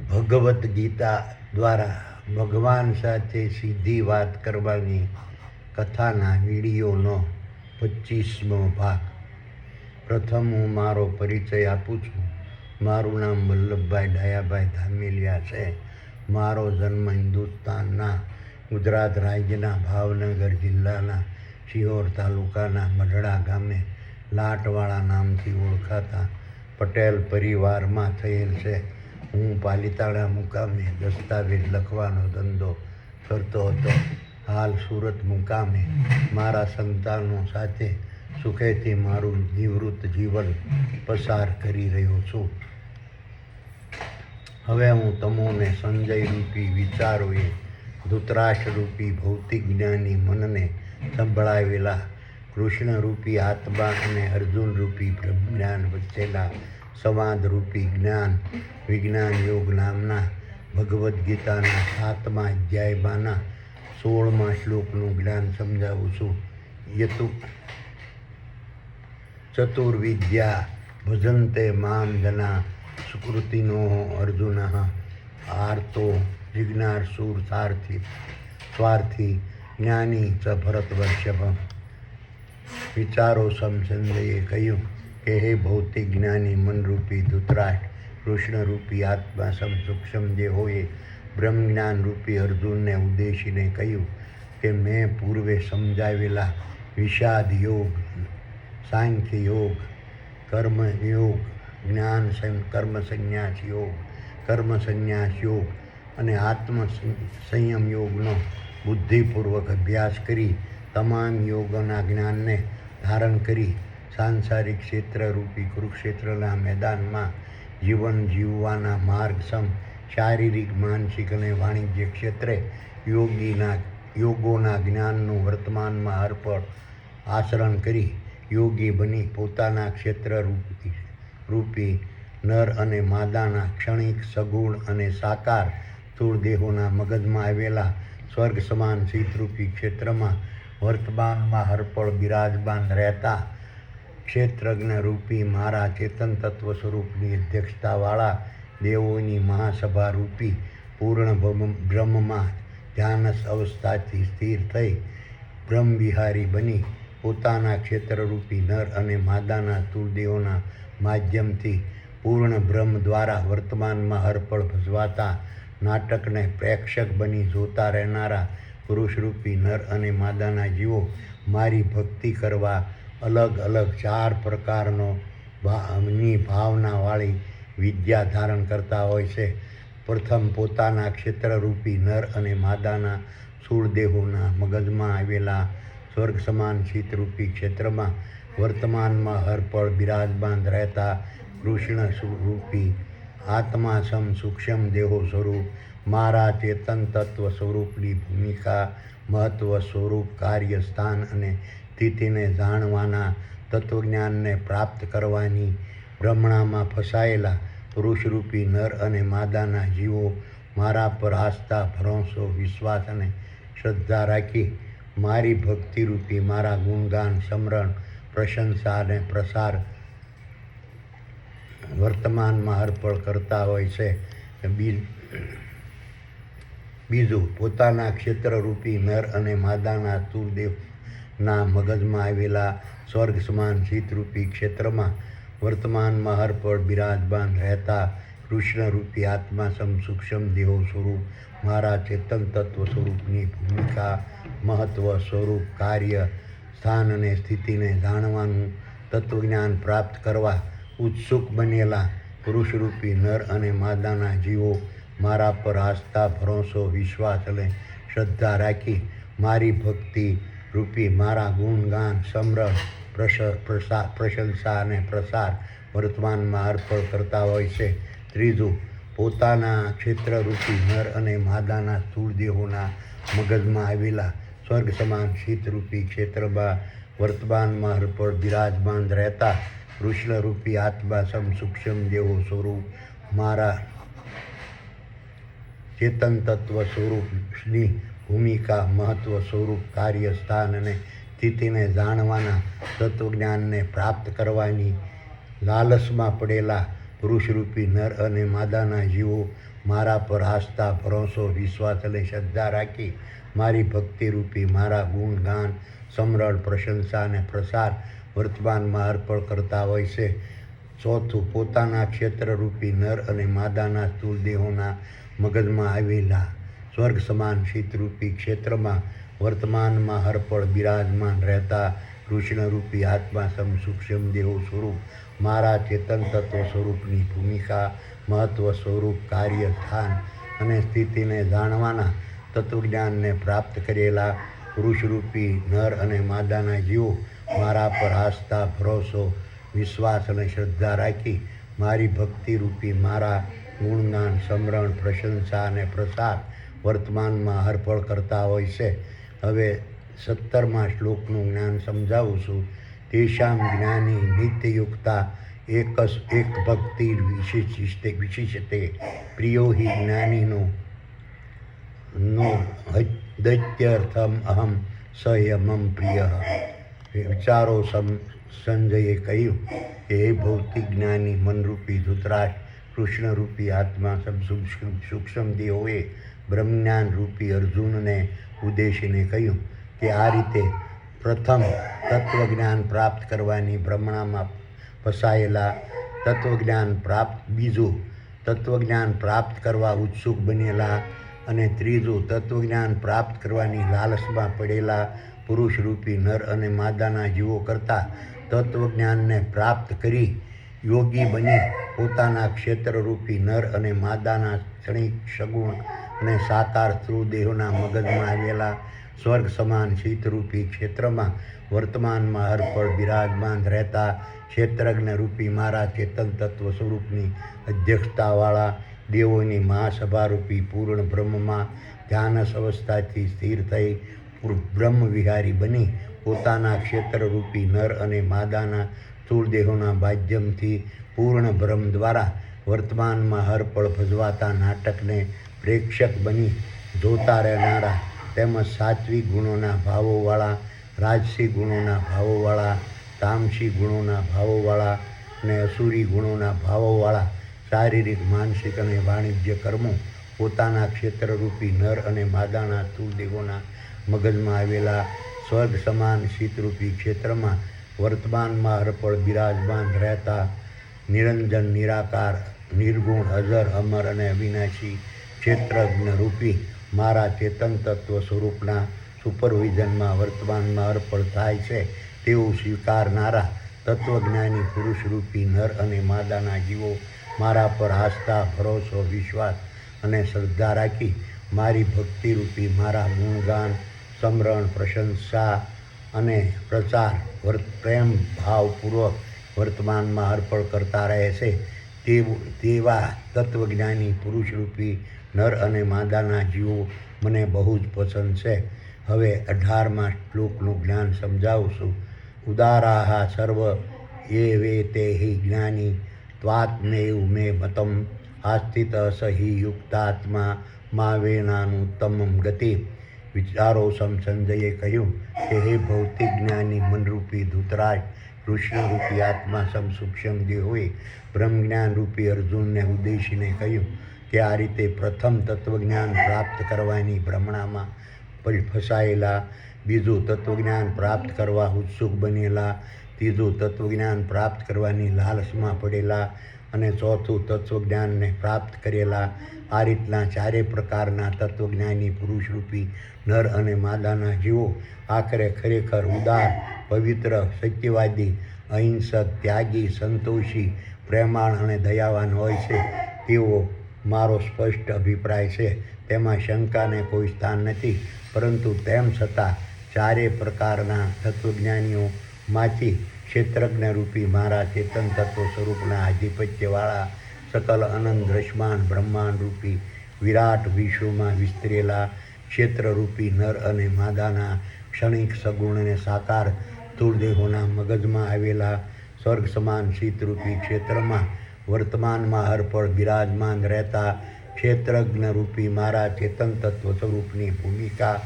ભગવદ્ ગીતા દ્વારા ભગવાન સાથે સીધી વાત કરવાની કથાના વિડીયોનો 25મો ભાગ. પ્રથમ હું મારો પરિચય આપું છું. મારું નામ વલ્લભભાઈ ડાયાભાઈ ધામેલિયા છે. મારો જન્મ હિન્દુસ્તાનના ગુજરાત રાજ્યના ભાવનગર જિલ્લાના સિહોર તાલુકાના મઢડા ગામે લાટવાળા નામથી ઓળખાતા પટેલ પરિવારમાં થયેલ છે. હું પાલીતાણા મુકામે દસ્તાવેજ લખવાનો ધંધો કરતો હતો. હાલ સુરત મુકામે મારા સંતાનો સાથે સુખેથી મારું નિવૃત્ત જીવન પસાર કરી રહ્યો છું. હવે હું તમોને સંજય રૂપી વિચારોએ ધૃતરાષ્ટ્ર રૂપી ભૌતિક જ્ઞાની મનને સંભળાવેલા કૃષ્ણ રૂપી આત્મા અને અર્જુન રૂપી બ્રહ્મજ્ઞાન વચ્ચેના સંવાદ રૂપી જ્ઞાન વિજ્ઞાન યોગ નામના ભગવદ્ ગીતાના 7મા અધ્યાયમાંના 16મા શ્લોકનું જ્ઞાન સમજાવું છું. ચતુર્વિદ્યા ભજન્તે મામ જના સુકૃતિનો અર્જુન આર્તો જિજ્ઞાસુર સ્વાર્થી જ્ઞાની ચ ભરતવર્ષભ. વિચારો સંજયે કહ્યું કે હે ભૌતિક જ્ઞાની મનરૂપી ધૃતરાષ્ટ્ર, કૃષ્ણરૂપી આત્મા સૂક્ષ્મ જે હોય બ્રહ્મજ્ઞાન રૂપી અર્જુનને ઉદ્દેશીને કહ્યું કે મેં પૂર્વે સમજાવેલા વિષાદ યોગ, સાંખ્ય યોગ, કર્મ યોગ, જ્ઞાન કર્મ સંન્યાસ યોગ અને આત્મ સંયમ યોગનો બુદ્ધિપૂર્વક અભ્યાસ કરી તમામ યોગોના જ્ઞાનને ધારણ કરી સાંસારિક ક્ષેત્રરૂપી કુરુક્ષેત્રના મેદાનમાં જીવન જીવવાના માર્ગ સમ શારીરિક, માનસિક અને વાણિજ્ય ક્ષેત્રે યોગોના જ્ઞાનનું વર્તમાનમાં અર્પણ આચરણ કરી યોગી બની પોતાના ક્ષેત્ર રૂપી નર અને માદાના ક્ષણિક, સગુણ અને સાકાર સ્થૂળ દેહોના મગજમાં આવેલા સ્વર્ગ સમાન શીતરૂપી ક્ષેત્રમાં વર્તમાનમાં હરપળ બિરાજમાન રહેતા ક્ષેત્રજ્ઞ રૂપી મારા ચેતન તત્વ સ્વરૂપની અધ્યક્ષતાવાળા દેવોની મહાસભા રૂપી પૂર્ણ બ્રહ્મમાં ધ્યાનસ અવસ્થાથી સ્થિર થઈ બ્રહ્મવિહારી બની પોતાના ક્ષેત્રરૂપી નર અને માદાના સ્થૂળદેહોના માધ્યમથી પૂર્ણ બ્રહ્મ દ્વારા વર્તમાનમાં હરપળ ભજવાતા નાટકને પ્રેક્ષક બની જોતા રહેનારા પુરુષરૂપી નર અને માદાના જીવો મારી ભક્તિ કરવા અલગ અલગ 4 પ્રકારની ભાવનાવાળી વિદ્યા ધારણ કરતા હોય છે. પ્રથમ પોતાના ક્ષેત્રરૂપી નર અને માદાના સ્થૂળદેહોના મગજમાં આવેલા સ્વર્ગ સમાન શીતરૂપી ક્ષેત્રમાં વર્તમાનમાં હરપળ બિરાજમાન રહેતા કૃષ્ણ રૂપી આત્મા સમ સૂક્ષ્મ દેહો સ્વરૂપ મારા ચેતન તત્વ સ્વરૂપની ભૂમિકા, મહત્વ, સ્વરૂપ, કાર્ય, સ્થાન અને સ્થિતિને જાણવાના તત્વજ્ઞાનને પ્રાપ્ત કરવાની ભ્રમણામાં ફસાયેલા પુરુષરૂપી નર અને માદાના જીવો મારા પર આસ્થા, ભરોસો, વિશ્વાસ અને શ્રદ્ધા રાખી મારી ભક્તિરૂપી મારા ગુણગાન, સ્મરણ, પ્રશંસા અને પ્રસાર વર્તમાનમાં અર્પણ કરતા હોય છે. બીજું, પોતાના ક્ષેત્રરૂપી નર અને માદાના સ્થૂળદેહના મગજમાં આવેલા સ્વર્ગ સમાન શીતરૂપી ક્ષેત્રમાં વર્તમાનમાં હરપળ બિરાજમાન રહેતા કૃષ્ણરૂપી આત્મા સમ સૂક્ષ્મ દેહો સ્વરૂપ મારા ચેતન તત્વ સ્વરૂપની ભૂમિકા, મહત્વ, સ્વરૂપ, કાર્ય, સ્થાન અને સ્થિતિને જાણવાનું તત્વજ્ઞાન પ્રાપ્ત કરવા ઉત્સુક બનેલા પુરુષરૂપી નર અને માદાના જીવો મારા પર આસ્થા, ભરોસો, વિશ્વાસ અને શ્રદ્ધા રાખી મારી ભક્તિ રૂપી મારા ગુણગાન, સ્મરણ, પ્રશંસા અને પ્રસાર વર્તમાનમાં અર્પણ કરતા હોય છે. ત્રીજું, પોતાના ક્ષેત્રરૂપી નર અને માદાના સ્થૂળદેહોના મગજમાં આવેલા સ્વર્ગ સમાન શીતરૂપી ક્ષેત્રમાં વર્તમાનમાં અર્પણ બિરાજમાન રહેતા કૃષ્ણરૂપી આત્મા સમ સૂક્ષ્મ દેહો સ્વરૂપ મારા ચેતન તત્વ સ્વરૂપની ભૂમિકા, મહત્વ, સ્વરૂપ, કાર્ય, સ્થાન અને સ્થિતિને જાણવાના તત્વજ્ઞાનને પ્રાપ્ત કરવાની લાલચમાં પડેલા પુરુષરૂપી નર અને માદાના જીવો મારા પર આસ્થા, ભરોસો, વિશ્વાસ અને શ્રદ્ધા રાખી મારી ભક્તિરૂપી મારા ગુણગાન, સમરણ, પ્રશંસા અને પ્રસાર વર્તમાનમાં અર્પણ કરતા હોય છે. ચોથું, પોતાના ક્ષેત્રરૂપી નર અને માદાના સ્થૂળ દેહોના મગજમાં આવેલા સ્વર્ગ સમાન શીતરૂપી ક્ષેત્રમાં વર્તમાનમાં હરપળ બિરાજમાન રહેતા કૃષ્ણરૂપી આત્મા સૂક્ષ્મ દેહો સ્વરૂપ મારા ચેતન તત્વ સ્વરૂપની ભૂમિકા, મહત્વ, સ્વરૂપ, કાર્ય, સ્થાન અને સ્થિતિને જાણવાના તત્વજ્ઞાનને પ્રાપ્ત કરેલા પુરુષરૂપી નર અને માદાના જીવો મારા પર આસ્થા, ભરોસો, વિશ્વાસ અને શ્રદ્ધા રાખી મારી ભક્તિરૂપી મારા ગુણગાન, સમરણ, પ્રશંસા અને પ્રસાર વર્તમાનમાં અર્પણ કરતા હોય છે. હવે 17મા શ્લોકનું જ્ઞાન સમજાવું છું. તેષામ જ્ઞાની નિત્યયુક્તા એક ભક્તિ વિશિષ્યતે પ્રિયો હિ જ્ઞાનીનો દૈત્યર્થમ અહમ સંયમમ પ્રિય. વિચારો સંજયે કહ્યું કે હે ભૌતિક જ્ઞાની મનરૂપી ધૃતરાષ્ટ્ર, કૃષ્ણરૂપી આત્મા સૂક્ષ્મ દેહોએ બ્રહ્મજ્ઞાન રૂપી અર્જુનને ઉદ્દેશીને કહ્યું કે આ રીતે પ્રથમ તત્વજ્ઞાન પ્રાપ્ત કરવાની ભ્રમણામાં ફસાયેલા બીજું તત્વજ્ઞાન પ્રાપ્ત કરવા ઉત્સુક બનેલા અને ત્રીજું તત્વજ્ઞાન પ્રાપ્ત કરવાની લાલચમાં પડેલા પુરુષરૂપી નર અને માદાના જીવો કરતાં તત્વજ્ઞાનને પ્રાપ્ત કરી યોગી બની પોતાના ક્ષેત્રરૂપી નર અને માદાના ક્ષણિક, સગુણ અને સાકાર સ્થૂળ દેહોના મગજમાં આવેલા સ્વર્ગ સમાન શીતરૂપી ક્ષેત્રમાં વર્તમાનમાં હરપળ બિરાજમાન રહેતા ક્ષેત્રજ્ઞરૂપી મારા ચેતન તત્વ સ્વરૂપની અધ્યક્ષતાવાળા દેવોની મહાસભારૂપી પૂર્ણ બ્રહ્મમાં ધ્યાનસ અવસ્થાથી સ્થિર થઈ બ્રહ્મવિહારી બની પોતાના ક્ષેત્રરૂપી નર અને માદાના સ્થૂળ દેહોના માધ્યમથી પૂર્ણ બ્રહ્મ દ્વારા વર્તમાનમાં હરપળ ભજવાતા નાટકને પ્રેક્ષક બની જોતા રહેનારા તેમજ સાત્વિક ગુણોના ભાવોવાળા, રાજસી ગુણોના ભાવોવાળા, તામસી ગુણોના ભાવોવાળા અને અસુરી ગુણોના ભાવોવાળા શારીરિક, માનસિક અને વાણિજ્ય કર્મો પોતાના ક્ષેત્રરૂપી નર અને માદાના સ્થૂળ દેહોના મગજમાં આવેલા સ્વર્ગ સમાન શીતરૂપી ક્ષેત્રમાં વર્તમાનમાં હરપળ બિરાજમાન રહેતા નિરંજન, નિરાકાર, નિર્ગુણ, અજર, અમર અને અવિનાશી ક્ષેત્રજ્ઞરૂપી મારા ચેતન તત્વ સ્વરૂપના સુપરવિઝનમાં વર્તમાનમાં અર્પણ થાય છે તેવું સ્વીકારનારા તત્વજ્ઞાની પુરુષરૂપી નર અને માદાના જીવો મારા પર આસ્થા, ભરોસો, વિશ્વાસ અને શ્રદ્ધા રાખી મારી ભક્તિરૂપી મારા ગુણગાન, સમરણ, પ્રશંસા અને પ્રચાર પ્રેમ ભાવપૂર્વક વર્તમાનમાં અર્પણ કરતા રહે છે. તેવા તત્વજ્ઞાની પુરુષરૂપી નર અને માદાના જીવો મને બહુ જ પસંદ છે. હવે 18મા શ્લોકનું જ્ઞાન સમજાવું છું. ઉદારાહ સર્વ એવેતે હિ જ્ઞાની ત્વાત્મેવ મે મતમ આસ્થિત સ હિ યુક્તાત્મા મા વેનાનુત્તમમ ગતિ. વિચારો સંજયે કહ્યું કે હે ભૌતિક જ્ઞાની મનરૂપી ધૃતરાષ્ટ્ર, કૃષ્ણરૂપી આત્મા સૂક્ષ્મ દેહોએ બ્રહ્મજ્ઞાન રૂપી અર્જુનને ઉદ્દેશીને કહ્યું કે આ રીતે પ્રથમ તત્વજ્ઞાન પ્રાપ્ત કરવાની ભ્રમણામાં ફસાયેલા, બીજું તત્વજ્ઞાન પ્રાપ્ત કરવા ઉત્સુક બનેલા, ત્રીજું તત્વજ્ઞાન પ્રાપ્ત કરવાની લાલચમાં પડેલા અને ચોથું તત્વજ્ઞાનને પ્રાપ્ત કરેલા આ રીતના ચારે પ્રકારના તત્વજ્ઞાની પુરુષરૂપી નર અને માદાના જીવો આખરે ખરેખર ઉદાર, પવિત્ર, સત્યવાદી, અહિંસક, ત્યાગી, સંતોષી, પ્રેમાળ અને દયાવાન હોય છે તેવો મારો સ્પષ્ટ અભિપ્રાય છે. તેમાં શંકાને કોઈ સ્થાન નથી. પરંતુ તેમ છતાં ચારે પ્રકારના તત્વજ્ઞાનીઓમાંથી ક્ષેત્રજ્ઞરૂપી મારા ચેતન તત્વ સ્વરૂપના આધિપત્યવાળા સકલ અનંત દ્રશ્યમાન બ્રહ્માંડરૂપી વિરાટ વિશ્વમાં વિસ્તરેલા ક્ષેત્રરૂપી નર અને માદાના ક્ષણિક, સગુણ અને સાકાર સ્થૂળ દેહોના મગજમાં આવેલા સ્વર્ગ સમાન શીતરૂપી ક્ષેત્રમાં વર્તમાનમાં હરપળ બિરાજમાન રહેતા ક્ષેત્રજ્ઞરૂપી મારા ચેતન તત્વ સ્વરૂપની ભૂમિકા,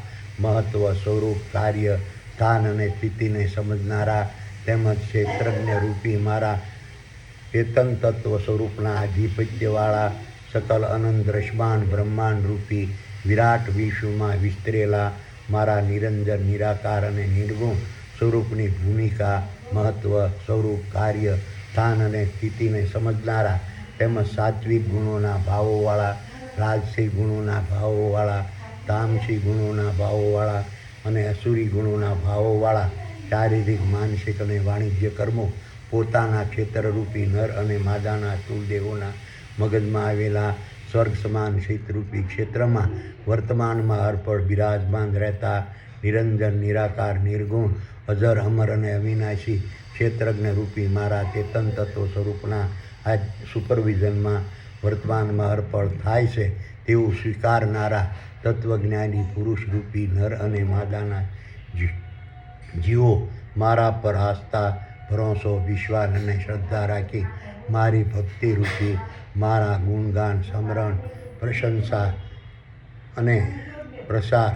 મહત્વ, સ્વરૂપ, કાર્ય, સ્થાન અને સ્થિતિને સમજનારા તેમજ ક્ષેત્રજ્ઞરૂપી મારા ચેતન તત્વ સ્વરૂપના આધિપત્યવાળા સકલ અનંત દ્રશ્યમાન બ્રહ્માંડ રૂપી વિરાટ વિશ્વમાં વિસ્તરેલા મારા નિરંજન નિરાકાર અને નિર્ગુણ સ્વરૂપની ભૂમિકા, મહત્વ, સ્વરૂપ, કાર્ય, સ્થાન અને સ્થિતિને સમજનારા તેમજ સાત્વિક ગુણોના ભાવોવાળા, રાજસી ગુણોના ભાવોવાળા, તામસી ગુણોના ભાવોવાળા અને અસુરી ગુણોના ભાવોવાળા શારીરિક, માનસિક અને વાણિજ્ય કર્મો પોતાના ક્ષેત્રરૂપી નર અને માદાના સ્થૂળદેહોના મગજમાં આવેલા સ્વર્ગ સમાન શીતરૂપી ક્ષેત્રમાં વર્તમાનમાં અર્પણ બિરાજમાન રહેતા નિરંજન નિરાકાર નિર્ગુણ અજર અમર અને અવિનાશી ક્ષેત્રજ્ઞ રૂપી મારા ચેતન તત્વ સ્વરૂપના આ સુપરવિઝનમાં વર્તમાનમાં અર્પણ થાય છે તેવું સ્વીકારનારા તત્વજ્ઞાની પુરુષ રૂપી નર અને માદાના જીવો મારા પર આસ્થા, ભરોસો, વિશ્વાસ અને શ્રદ્ધા રાખી મારી ભક્તિરૂપી મારા ગુણગાન, સ્મરણ, પ્રશંસા અને પ્રસાર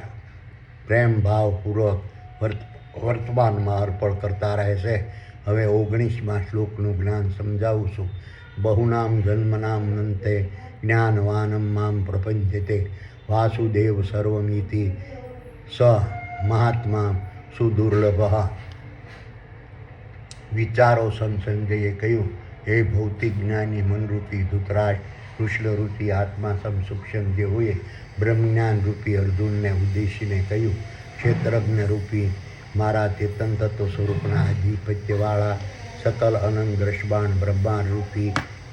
પ્રેમ ભાવપૂર્વક વર્તમાનમાં અર્પણ કરતા રહેશે. હવે 19મા શ્લોકનું જ્ઞાન સમજાવું છું. બહુનામ જન્મનામ નંતે જ્ઞાનવાનમ મામ પ્રપંચતે વાસુદેવ સર્વમિતિ સ મહાત્મા સુદુર્લભ. વિચારો સંજયે કહ્યું, હે ભૌતિક જ્ઞાની મનરૂપી ધૃતરાષ્ટ્ર, કૃષ્ણરૂપી આત્મા સૂક્ષ્મ દેવોએ બ્રહ્મજ્ઞાન રૂપી અર્જુનને ઉદ્દેશીને કહ્યું, ક્ષેત્રજ્ઞ રૂપી મારા ચેતન તત્વ સ્વરૂપના આધિપત્યવાળા સકલ અનંત દ્રશ્યમાન બ્રહ્માંડ રૂપી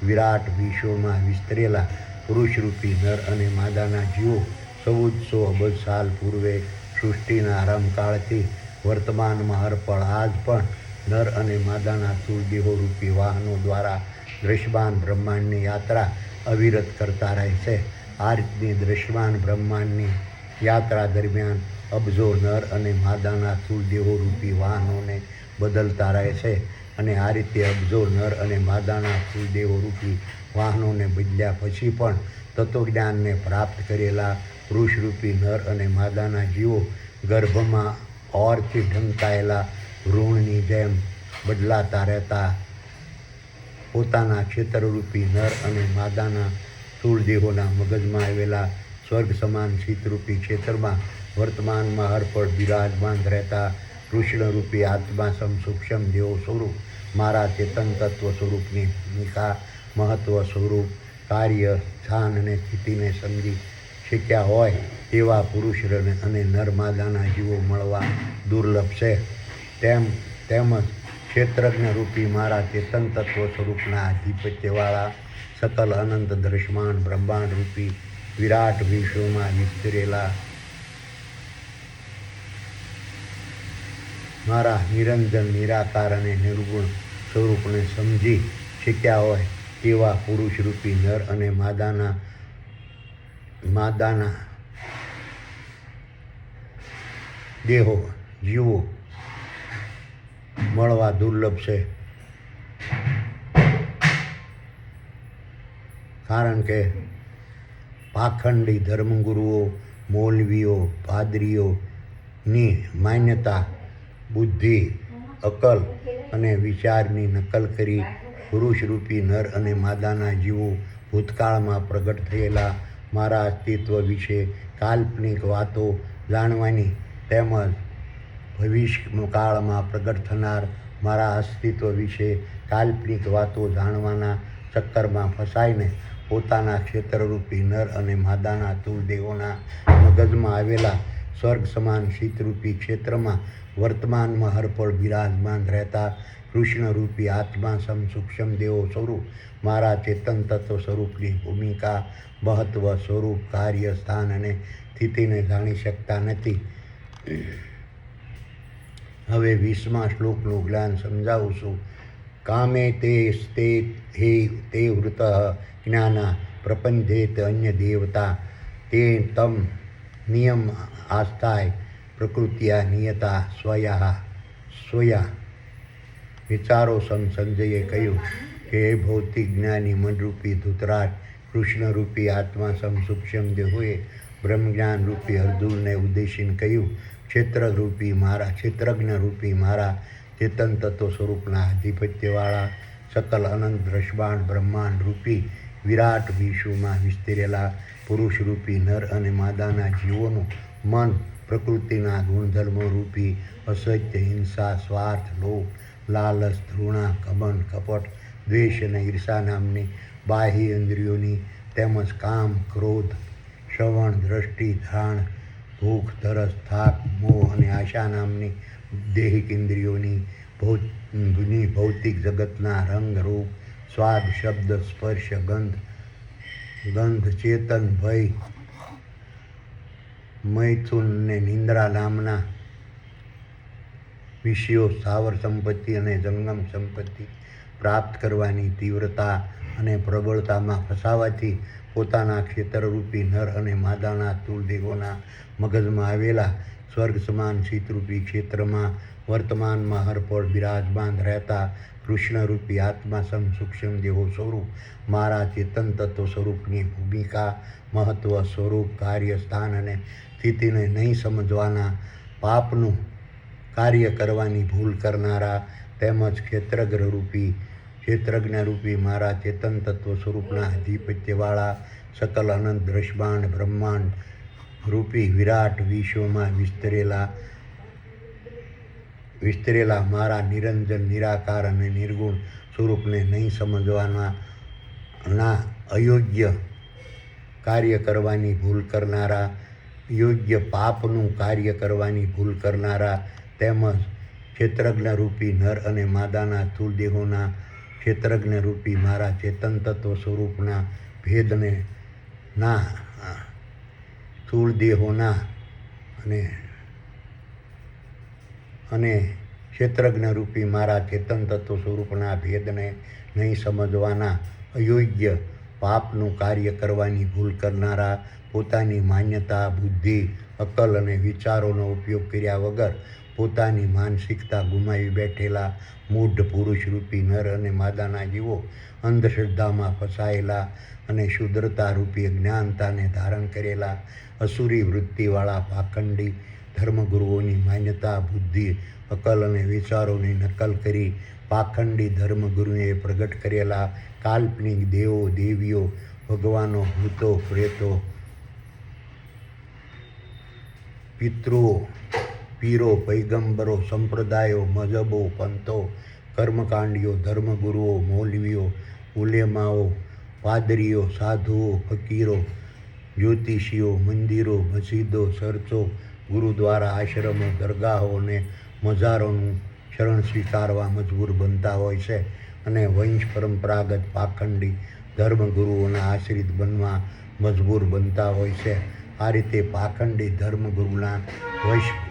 વિરાટ વિશ્વમાં વિસ્તરેલા પુરુષરૂપી નર અને માદાના જીવો 1400 અબજ સાલ પૂર્વે સૃષ્ટિના આરંભકાળથી વર્તમાનમાં અર્પણ આજ પણ નર અને માદાના સ્થૂળદેહો રૂપી વાહનો દ્વારા દ્રશ્યમાન બ્રહ્માંડની યાત્રા અવિરત કરતા રહે છે. આ રીતની દ્રશ્યમાન બ્રહ્માંડની યાત્રા દરમિયાન અબજો નર અને માદાના સ્થૂળદેહો રૂપી વાહનોને બદલતા રહે છે અને આ રીતે અબજો નર અને માદાના સ્થૂળદેહો રૂપી વાહનોને બદલ્યા પછી પણ તત્વજ્ઞાનને પ્રાપ્ત કરેલા પુરુષરૂપી નર અને માદાના જીવો ગર્ભમાં ઓરથી ઢંકાયેલા ભ્રૂણની જેમ બદલાતા રહેતા પોતાના ક્ષેત્રરૂપી નર અને માદાના સ્થૂળદેહોના મગજમાં આવેલા સ્વર્ગ સમાન શીતરૂપી ક્ષેત્રમાં વર્તમાનમાં અર્પણ બિરાજમાન રહેતા કૃષ્ણરૂપી આત્મા સૂક્ષ્મ દેવો સ્વરૂપ મારા ચેતન તત્વ સ્વરૂપની ભૂમિકા, મહત્વ, સ્વરૂપ, કાર્ય, સ્થાન અને સ્થિતિને સમજી શક્યા હોય તેવા પુરુષ અને નર માદાના જીવો મળવા દુર્લભ છે. તેમજ ક્ષેત્રજ્ઞ રૂપી મારા ચેતન તત્વ સ્વરૂપના આધિપત્યવાળા સકલ અનંત દ્રશ્યમાન બ્રહ્માંડ રૂપી વિરાટ વિશ્વમાં વિસ્તરેલા મારા નિરંજન નિરાકાર અને નિર્ગુણ સ્વરૂપને સમજી શક્યા હોય તેવા પુરુષરૂપી નર અને માદાના દેહો જીવો મળવા દુર્લભ છે. કારણ કે પાખંડી ધર્મગુરુઓ, મૌલવીઓ, પાદરીઓની માન્યતા બુદ્ધિ, અકલ અને વિચારની નકલ કરી પુરુષરૂપી નર અને માદાના જીવો ભૂતકાળમાં પ્રગટ થયેલા મારા અસ્તિત્વ વિશે કાલ્પનિક વાતો જાણવાની તેમજ ભવિષ્યકાળમાં પ્રગટ થનાર મારા અસ્તિત્વ વિશે કાલ્પનિક વાતો જાણવાના ચક્કરમાં ફસાઈને પોતાના ક્ષેત્રરૂપી નર અને માદાના સ્થૂળદેહોના મગજમાં આવેલા સ્વર્ગ સમાન શીતરૂપી ક્ષેત્રમાં વર્તમાનમાં હરપળ બિરાજમાન રહેતા કૃષ્ણરૂપી આત્મા સૂક્ષ્મ દેવો સ્વરૂપ મારા ચેતન તત્વ સ્વરૂપની ભૂમિકા, મહત્વ, સ્વરૂપ, કાર્ય, સ્થાન અને સ્થિતિને જાણી શકતા નથી. હવે 20મા શ્લોકનું જ્ઞાન સમજાવું છું. કામે તે વૃત જ્ઞાના પ્રપંચેત અન્ય દેવતા તે તમ નિયમ આસ્થાય પ્રકૃત્યા નિયતા સ્વયા. વિચારો સંજયે કહ્યું કે એ ભૌતિક જ્ઞાની મનરૂપી ધૃતરાષ્ટ્ર, કૃષ્ણરૂપી આત્મા સૂક્ષ્મ દેહોએ બ્રહ્મજ્ઞાન રૂપી અર્જુનને ઉદ્દેશીને કહ્યું, ક્ષેત્રજ્ઞ રૂપી મારા ચેતન તત્વ સ્વરૂપના આધિપત્યવાળા સકલ અનંત દ્રષ્ટાંત બ્રહ્માંડ રૂપી વિરાટ વિશ્વમાં વિસ્તરેલા પુરુષરૂપી નર અને માદાના જીવોનું મન પ્રકૃતિના ગુણધર્મો રૂપી અસત્ય, હિંસા, સ્વાર્થ, લોભ, લાલચ, ધૃણા, ઘમંડ, કપટ, દ્વેષ અને ઈર્ષા નામની બાહ્ય ઇન્દ્રિયોની તેમજ કામ, ક્રોધ, શ્રવણ, દ્રષ્ટિ, ઘ્રાણ, ભૂખ, તરસ, થાક, મોહ અને આશા નામની દૈહિક ઇન્દ્રિયોની ભૌતિક જગતના રંગ, રૂપ, સ્વાદ, શબ્દ, સ્પર્શ, ગંધ, ચેતન, ભય, મૈથુન અને નિંદ્રા નામના વિષયો, સ્થાવર સંપત્તિ અને જંગમ સંપત્તિ પ્રાપ્ત કરવાની તીવ્રતા અને પ્રબળતામાં ફસાવાથી પોતાના ક્ષેત્રરૂપી નર અને માદાના સ્થૂળ દેહોના મગજમાં આવેલા સ્વર્ગ સમાન શીતરૂપી ક્ષેત્રમાં વર્તમાનમાં હરપળ બિરાજમાન રહેતા કૃષ્ણરૂપી આત્મા સૂક્ષ્મ દેહો સ્વરૂપ મારા ચેતન તત્વ સ્વરૂપની ભૂમિકા, મહત્વ, સ્વરૂપ, કાર્ય, સ્થાન અને સ્થિતિને નહીં સમજવાના, પાપનું કાર્ય કરવાની ભૂલ કરનારા તેમજ ક્ષેત્રજ્ઞરૂપી મારા ચેતન તત્વ સ્વરૂપના આધિપત્યવાળા સકલ અનંત દ્રષ્ટાંત બ્રહ્માંડ રૂપી વિરાટ વિશ્વમાં વિસ્તરેલા મારા નિરંજન, નિરાકાર અને નિર્ગુણ સ્વરૂપને નહીં સમજવાના અયોગ્ય કાર્ય કરવાની ભૂલ કરનારા, યોગ્ય પાપનું કાર્ય કરવાની ભૂલ કરનારા તેમજ ક્ષેત્રજ્ઞરૂપી નર અને માદાના સ્થૂળ દેહોના ક્ષેત્રજ્ઞરૂપી મારા ચેતન તત્વ સ્વરૂપના ભેદને સ્થૂળ દેહોના અને ક્ષેત્રજ્ઞરૂપી મારા ચેતન તત્વ સ્વરૂપના ભેદને નહીં સમજવાના અયોગ્ય પાપનું કાર્ય કરવાની ભૂલ કરનારા, પોતાની માન્યતા, બુદ્ધિ, અક્કલ અને વિચારોનો ઉપયોગ કર્યા વગર પોતાની માનસિકતા ગુમાવી બેઠેલા મૂઢ પુરુષરૂપી નર અને માદાના જીવો અંધશ્રદ્ધામાં ફસાયેલા અને શુદ્રતા રૂપી અજ્ઞાનતાને ધારણ કરેલા અસુરી વૃત્તિવાળા પાખંડી ધર્મગુરુઓની માન્યતા, બુદ્ધિ, અક્કલ અને વિચારોની નકલ કરી પાખંડી ધર્મગુરુએ પ્રગટ કરેલા કાલ્પનિક દેવો, દેવીઓ, ભગવાનો, ભૂતો, પ્રેતો, પિતૃઓ, પીરો, પૈગંબરો, સંપ્રદાયો, મજહબો, પંથો, કર્મકાંડીઓ, ધર્મગુરુઓ, મૌલવીઓ, ઉલેમાઓ, પાદરીઓ, સાધુઓ, ફકીરો, જ્યોતિષીઓ, મંદિરો, મસ્જિદો, ચર્ચો, ગુરુદ્વારા, આશ્રમો, દરગાહો અને મજારોનું શરણ સ્વીકારવા મજબૂર બનતા હોય છે અને વંશ પરંપરાગત પાખંડી ધર્મગુરુઓના આશ્રિત બનવા મજબૂર બનતા હોય છે. આ રીતે પાખંડી ધર્મગુરુના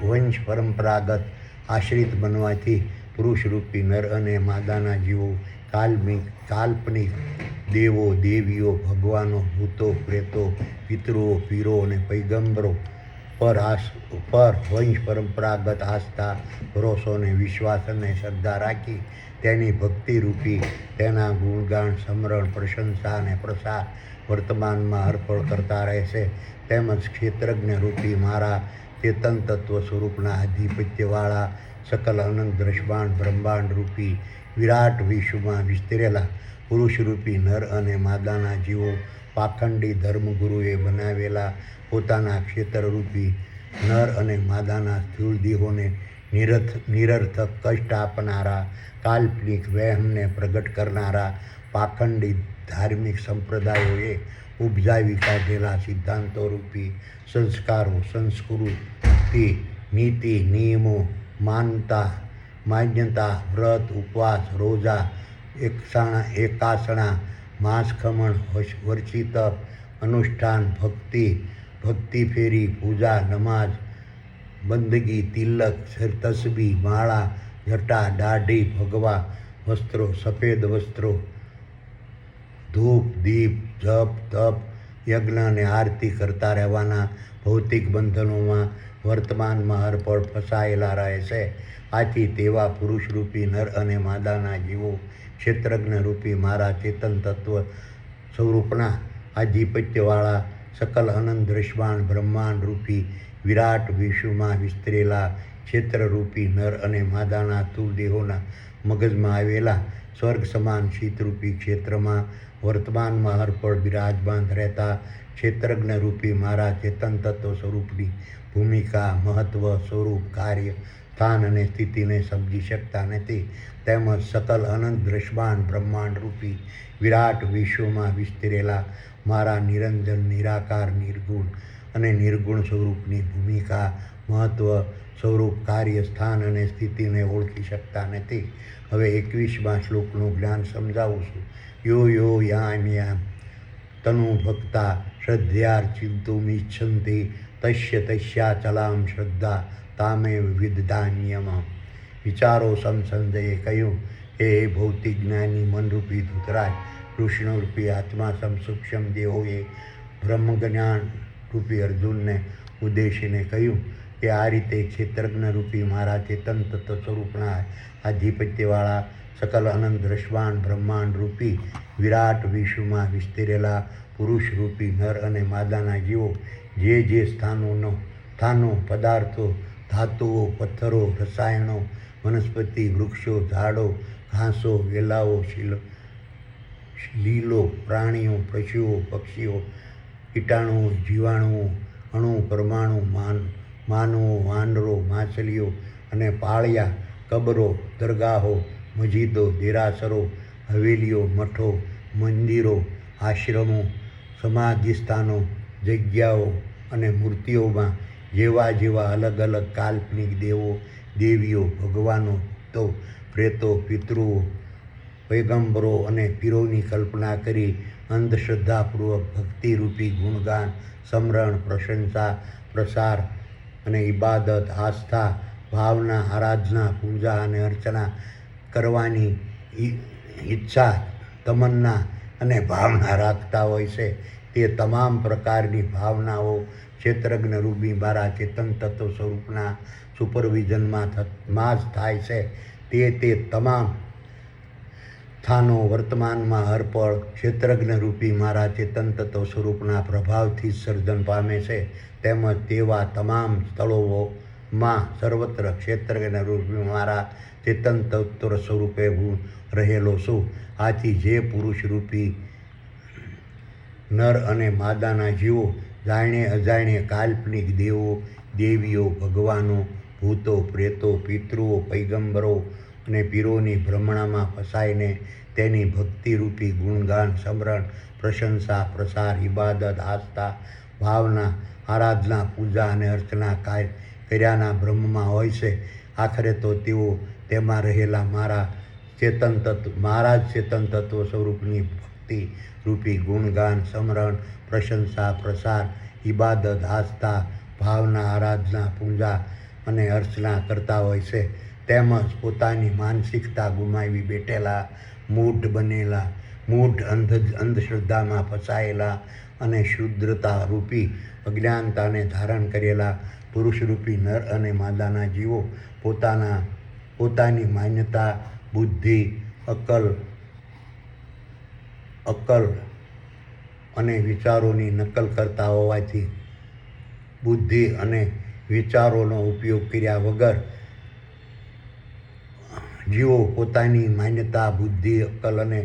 વંશ પરંપરાગત આશ્રિત બનવાથી પુરુષરૂપી નર અને માદાના જીવો કાલ્પનિક દેવો, દેવીઓ, ભગવાનો, ભૂતો, પ્રેતો, પિતૃઓ, પીરો અને પૈગંબરો પર વંશ પરંપરાગત આસ્થા, ભરોસો અને વિશ્વાસ અને શ્રદ્ધા રાખી તેની ભક્તિરૂપી તેના ગુણગાન, સ્મરણ, પ્રશંસા અને પ્રસાર વર્તમાનમાં અર્પણ કરતા રહેશે. તેમજ ક્ષેત્રજ્ઞરૂપી મારા ચેતન તત્વ સ્વરૂપના આધિપત્યવાળા સકલ અનંત દ્રષ્ટાંત બ્રહ્માંડ રૂપી વિરાટ વિશ્વમાં વિસ્તરેલા પુરુષરૂપી નર અને માદાના જીવો પાખંડી ધર્મગુરુએ બનાવેલા પોતાના ક્ષેત્રરૂપી નર અને માદાના સ્થૂળ દેહોને નિરર્થક કષ્ટ આપનારા, કાલ્પનિક વહેમને પ્રગટ કરનારા પાખંડી ધાર્મિક સંપ્રદાયોએ ઉપજાવી કાઢેલા સિદ્ધાંતોરૂપી સંસ્કારો, સંસ્કૃતિ, નીતિ, નિયમો, માન્યતા, વ્રત, ઉપવાસ, રોજા, એકાસણા, માંસખમણ, વર્ચિતપ, અનુષ્ઠાન, ભક્તિ ફેરી, પૂજા, નમાજ, બંદગી, તિલક, તસબી, માળા, જટા, દાઢી, ભગવા વસ્ત્રો, સફેદ વસ્ત્રો, ધૂપ, દીપ, જપ, તપ, યજ્ઞ અને આરતી કરતા રહેવાના ભૌતિક બંધનોમાં વર્તમાનમાં હરપળ ફસાયેલા રહે છે. આથી તેવા પુરુષરૂપી નર અને માદાના જીવો ક્ષેત્રજ્ઞરૂપી મારા ચેતન તત્વ સ્વરૂપના આધિપત્યવાળા સકલ અનંત દ્રષ્ટાંત બ્રહ્માંડ રૂપી વિરાટ વિશ્વમાં વિસ્તરેલા ક્ષેત્રરૂપી નર અને માદાના સ્થૂળ દેહોના મગજમાં આવેલા સ્વર્ગ સમાન શીતરૂપી ક્ષેત્રમાં વર્તમાનમાં હરપળ બિરાજમાન રહેતા ક્ષેત્રજ્ઞ રૂપી મારા ચેતન તત્વ સ્વરૂપની ભૂમિકા, મહત્વ, સ્વરૂપ, કાર્ય, સ્થાન અને સ્થિતિને સમજી શકતા નથી. તેમજ સકલ અનંત દ્રશ્યમાન બ્રહ્માંડ રૂપી વિરાટ વિશ્વમાં વિસ્તરેલા મારા નિરંજન, નિરાકાર, નિર્ગુણ અને નિર્ગુણ સ્વરૂપની ભૂમિકા, મહત્વ, સ્વરૂપ, કાર્ય, સ્થાન અને સ્થિતિને ઓળખી શકતા નથી. હવે 21મા શ્લોકનું જ્ઞાન સમજાવું છું. યો યો યામ યામ તનુ ભક્તા શ્રદ્ધ્યાર્ચિતુમિચ્છન્તિ તસ્ય તસ્યાચલામ શ્રદ્ધા તામેવ વિદધાન્યમ. વિચારો સમસંજયે કહ્યું, હે ભૌતિક જ્ઞાની મનરૂપી ધૂતરાજ, કૃષ્ણરૂપી આત્મા સૂક્ષ્મ દેહોએ બ્રહ્મજ્ઞાન રૂપી અર્જુનને ઉદ્દેશીને કહ્યું કે આ રીતે ક્ષેત્રજ્ઞ રૂપી મારા ચેતન તત્વ સ્વરૂપના આધિપત્યવાળા સકલ અનંત દ્રશ્યમાન બ્રહ્માંડ રૂપી વિરાટ વિશ્વમાં વિસ્તરેલા પુરુષ રૂપી નર અને માદાના જીવો જે સ્થાનો, પદાર્થો, ધાતુઓ, પથ્થરો, રસાયણો, વનસ્પતિ, વૃક્ષો, ઝાડો, ઘાસો, વેલાઓ, લીલો, પ્રાણીઓ, પશુઓ, પક્ષીઓ, કીટાણુઓ, જીવાણુઓ, અણુ, પરમાણુ, માનવો, વાનરો, માછલીઓ અને પાળિયા, કબરો, દરગાહો, મસ્જિદો, દેરાસરો, હવેલીઓ, મઠો, મંદિરો, આશ્રમો, સમાધિસ્થાનો, જગ્યાઓ અને મૂર્તિઓમાં જેવા અલગ અલગ કાલ્પનિક દેવો, દેવીઓ, ભગવાનો, ભૂતો, પ્રેતો, પિતૃઓ, પૈગંબરો અને પીરોની કલ્પના કરી અંધશ્રદ્ધાપૂર્વક ભક્તિરૂપી ગુણગાન, સમરણ, પ્રશંસા, પ્રસાર અને ઇબાદત, આસ્થા, ભાવના, આરાધના, પૂજા અને અર્ચના કરવાની ઈચ્છા, તમન્ના અને ભાવના રાખતા હોય છે. તે તમામ પ્રકારની ભાવનાઓ ક્ષેત્રજ્ઞ રૂપી મારા ચેતન તત્વ સ્વરૂપના સુપરવિઝનમાં જ થાય છે. તે તમામ સ્થાનો વર્તમાનમાં હરપળ ક્ષેત્રજ્ઞ રૂપી મારા ચેતન તત્વ સ્વરૂપના પ્રભાવથી સર્જન પામે છે. તેમજ તેવા તમામ સ્થળોમાં સર્વત્ર ક્ષેત્રજ્ઞ રૂપી મારા ચેતન તત્વ સ્વરૂપે હું રહેલો છું. આથી જે પુરુષ રૂપી નર અને માદાના જીવો જાણે અજાણે કાલ્પનિક દેવો, દેવીઓ, ભગવાનો, ભૂતો, પ્રેતો, પિતૃઓ, પૈગંબરો અને પીરોની ભ્રમણામાં ફસાઈને તેની ભક્તિરૂપી ગુણગાન, સમરણ, પ્રશંસા, પ્રસાર, ઇબાદત, આસ્થા, ભાવના, આરાધના, પૂજા અને અર્ચના કર્યાના બ્રહ્મમાં હોય છે. આખરે તો તેઓ તેમાં રહેલા મારા જ ચેતન તત્વ સ્વરૂપની ભક્તિ રૂપી ગુણગાન, સમરણ, પ્રશંસા, પ્રસાર, ઇબાદત, આસ્થા, ભાવના, આરાધના, પૂજા અને અર્ચના કરતા હોય છે. તેમજ પોતાની માનસિકતા ગુમાવી બેઠેલા, મૂઢ અંધશ્રદ્ધામાં ફસાયેલા અને શુદ્રતા રૂપી અજ્ઞાનતાને ધારણ કરેલા પુરુષરૂપી નર અને માદાના જીવો પોતાની માન્યતા, બુદ્ધિ, અક્કલ અને વિચારોની નકલ કરતા હોવાથી બુદ્ધિ અને વિચારોનો ઉપયોગ કર્યા વગર જીવો પોતાની માન્યતા, બુદ્ધિ, અક્કલ અને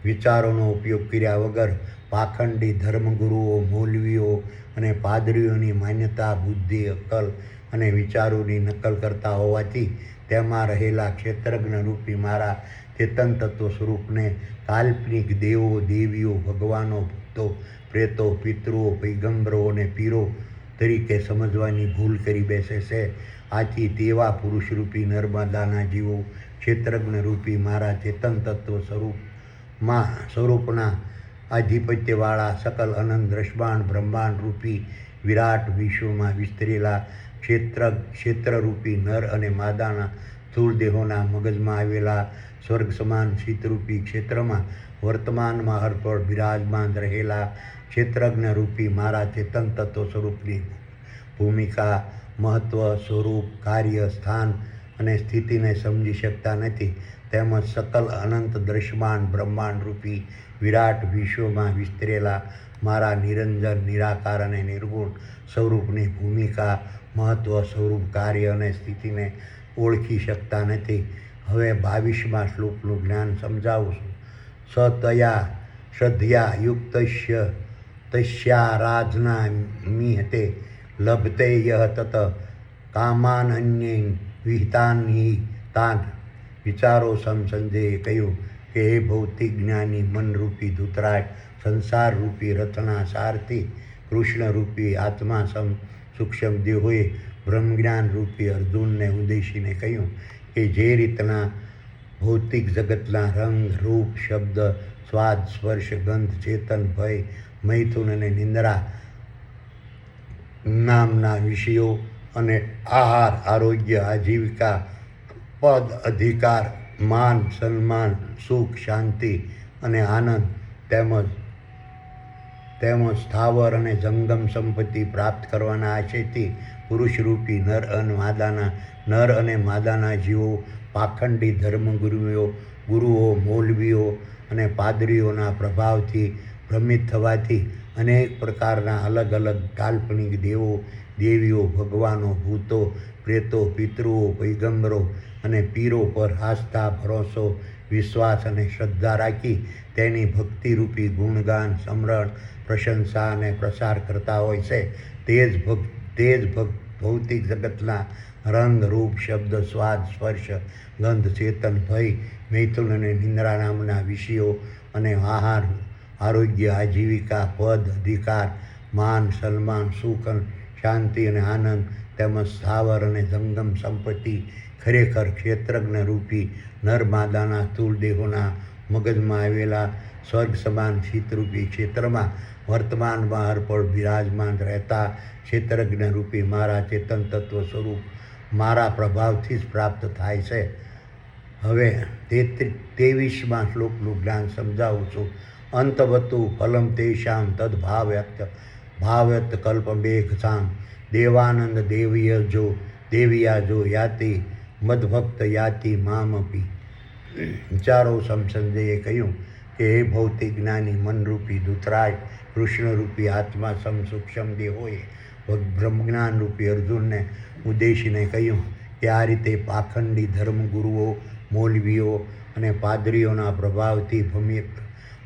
વિચારોનો ઉપયોગ કર્યા વગર પાખંડી ધર્મગુરુઓ, મૌલવીઓ અને પાદરીઓની માન્યતા, બુદ્ધિ, અક્કલ અને વિચારોની નકલ કરતા હોવાથી તેમાં રહેલા ક્ષેત્રજ્ઞ રૂપી મારા ચેતન તત્વ સ્વરૂપને કાલ્પનિક દેવો, દેવીઓ, ભગવાનો, ભક્તો, પ્રેતો, પિતૃઓ, પૈગંબરો અને પીરો તરીકે સમજવાની ભૂલ કરી બેસે છે. આથી તેવા પુરુષરૂપી નર્મદાના જીવો ક્ષેત્રજ્ઞ રૂપી મારા ચેતન તત્વ સ્વરૂપના આધિપત્યવાળા સકલ અનંત દ્રશ્યમાન બ્રહ્માંડ રૂપી વિરાટ વિશ્વમાં વિસ્તરેલા ક્ષેત્રરૂપી નર અને માદાના સ્થૂળ દેહોના મગજમાં આવેલા સ્વર્ગ સમાન શીતરૂપી ક્ષેત્રમાં વર્તમાનમાં હરપળ બિરાજમાન રહેલા ક્ષેત્રજ્ઞ રૂપી મારા ચેતન તત્વ સ્વરૂપની ભૂમિકા, મહત્વ, સ્વરૂપ, કાર્ય, સ્થાન અને સ્થિતિને સમજી શકતા નથી. તેમજ સકલ અનંત દ્રશ્યમાન બ્રહ્માંડ રૂપી વિરાટ વિશ્વમાં વિસ્તરેલા મારા નિરંજન, નિરાકાર અને નિર્ગુણ સ્વરૂપની ભૂમિકા, મહત્વ, સ્વરૂપ, કાર્ય અને સ્થિતિને ઓળખી શકતા નથી. હવે 22મા શ્લોકનું જ્ઞાન સમજાવું છું. સતયા શ્રદ્ધયા યુક્તસ્ય તસ્યારાધના મીહતે લભતે યહ તત કામાન અન્યૈન વિહિતાન તાન. વિચારો સંજયે કહ્યું કે હે ભૌતિક જ્ઞાની મનરૂપી ધૂતરાજ, સંસારરૂપી રથના સારથી કૃષ્ણરૂપી આત્મા સૂક્ષ્મ દેહોએ બ્રહ્મજ્ઞાન રૂપી અર્જુનને ઉદ્દેશીને કહ્યું કે જે રીતના ભૌતિક જગતના રંગ, રૂપ, શબ્દ, સ્વાદ, સ્પર્શ, ગંધ, ચેતન, ભય, મૈથુન અને નિંદ્રા નામના વિષયો અને આહાર, આરોગ્ય, આજીવિકા, પદ, અધિકાર, માન, સન્માન, સુખ, શાંતિ અને આનંદ તેમજ સ્થાવર અને જંગમ સંપત્તિ પ્રાપ્ત કરવાના આશયથી પુરુષરૂપી નર અને માદાના જીવો પાખંડી ગુરુઓ, મૌલવીઓ અને પાદરીઓના પ્રભાવથી ભ્રમિત થવાથી અનેક પ્રકારના અલગ અલગ કાલ્પનિક દેવો, દેવીઓ, ભગવાનો, ભૂતો, પ્રેતો, પિતૃઓ, પૈગંબરો અને પીરો પર આસ્થા, ભરોસો, વિશ્વાસ અને શ્રદ્ધા રાખી તેની ભક્તિરૂપી ગુણગાન, સમરણ, પ્રશંસા અને પ્રસાર કરતા હોય છે. તે જ ભૌતિક જગતના રંગ, રૂપ, શબ્દ, સ્વાદ, સ્પર્શ, ગંધ, ચેતન, ભય, મૈથુન અને નિંદ્રા નામના વિષયો અને આહાર, આરોગ્ય, આજીવિકા, પદ, અધિકાર, માન, સન્માન, સુખ, શાંતિ અને આનંદ તેમજ સ્થાવર અને જંગમ સંપત્તિ ખરેખર ક્ષેત્રજ્ઞ રૂપી નર માદાના સ્થૂળ દેહોના મગજમાં આવેલા સ્વર્ગ સમાન શીતરૂપી ક્ષેત્રમાં વર્તમાનમાં હરપળ બિરાજમાન રહેતા ક્ષેત્રજ્ઞ રૂપી મારા ચેતન તત્વ સ્વરૂપ મારા પ્રભાવથી જ પ્રાપ્ત થાય છે. હવે 23મા શ્લોકનું જ્ઞાન સમજાવું છું. અંતવતુ ફલમ તેષામ તદ ભાવ્યત કલ્પમેઘસામ દેવાનંદ દેવયાજો યાતિ મદભક્ત યાતિ મામપી. વિચારો સંજયે કહ્યું કે હે ભૌતિક જ્ઞાની મનરૂપી ધૂતરાજ, કૃષ્ણરૂપી આત્મા સૂક્ષ્મ દેહોએ બ્રહ્મજ્ઞાનરૂપી અર્જુનને ઉદ્દેશીને કહ્યું કે આ રીતે પાખંડી ધર્મગુરુઓ, મૌલવીઓ અને પાદરીઓના પ્રભાવથી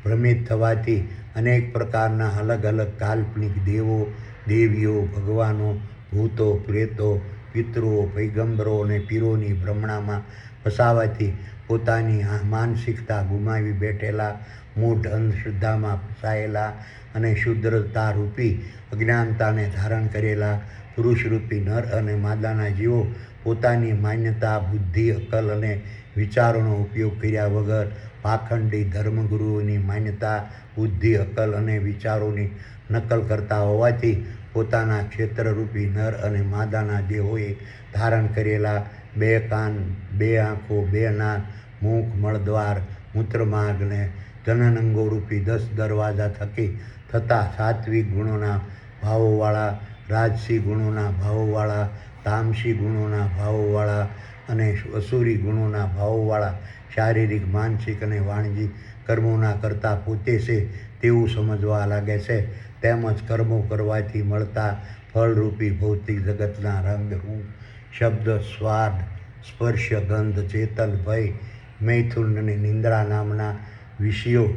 ભ્રમિત થવાથી અનેક પ્રકારના અલગ અલગ કાલ્પનિક દેવો, દેવીઓ, ભગવાનો, ભૂતો, પ્રેતો, પિતૃઓ, પૈગંબરો અને પીરોની ભ્રમણામાં ફસાવાથી પોતાની માનસિકતા ગુમાવી બેઠેલા, મૂઢ અંધશ્રદ્ધામાં ફસાયેલા અને શુદ્રતારૂપી અજ્ઞાનતાને ધારણ કરેલા પુરુષરૂપી નર અને માદાના જીવો પોતાની માન્યતા, બુદ્ધિ, અક્કલ અને વિચારોનો ઉપયોગ કર્યા વગર પાખંડી ધર્મગુરુઓની માન્યતા, બુદ્ધિ, અક્કલ અને વિચારોની નકલ કરતા હોવાથી પોતાના ક્ષેત્રરૂપી નર અને માદાના દેહોએ ધારણ કરેલા 2 કાન, 2 આંખો, 2 નાક, મુખ, મળદ્વાર, મૂત્રમાર્ગ અને જનનંગોરૂપી 10 દરવાજા થકી થતા સાત્વિક ગુણોના ભાવોવાળા, રાજસી ગુણોના ભાવોવાળા, તામસી ગુણોના ભાવોવાળા અને અસુરી ગુણોના ભાવોવાળા શારીરિક, માનસિક અને વાણિજ્યિક કર્મોના કરતા પોતે છે તેવું સમજવા લાગે છે. તેમજ કર્મો કરવાથી મળતા ફળરૂપી ભૌતિક જગતના રંગ, રૂપ, શબ્દ, સ્વાદ, સ્પર્શ, ગંધ, ચેતન, ભય, મૈથુન અને નિંદ્રા નામના વિષયો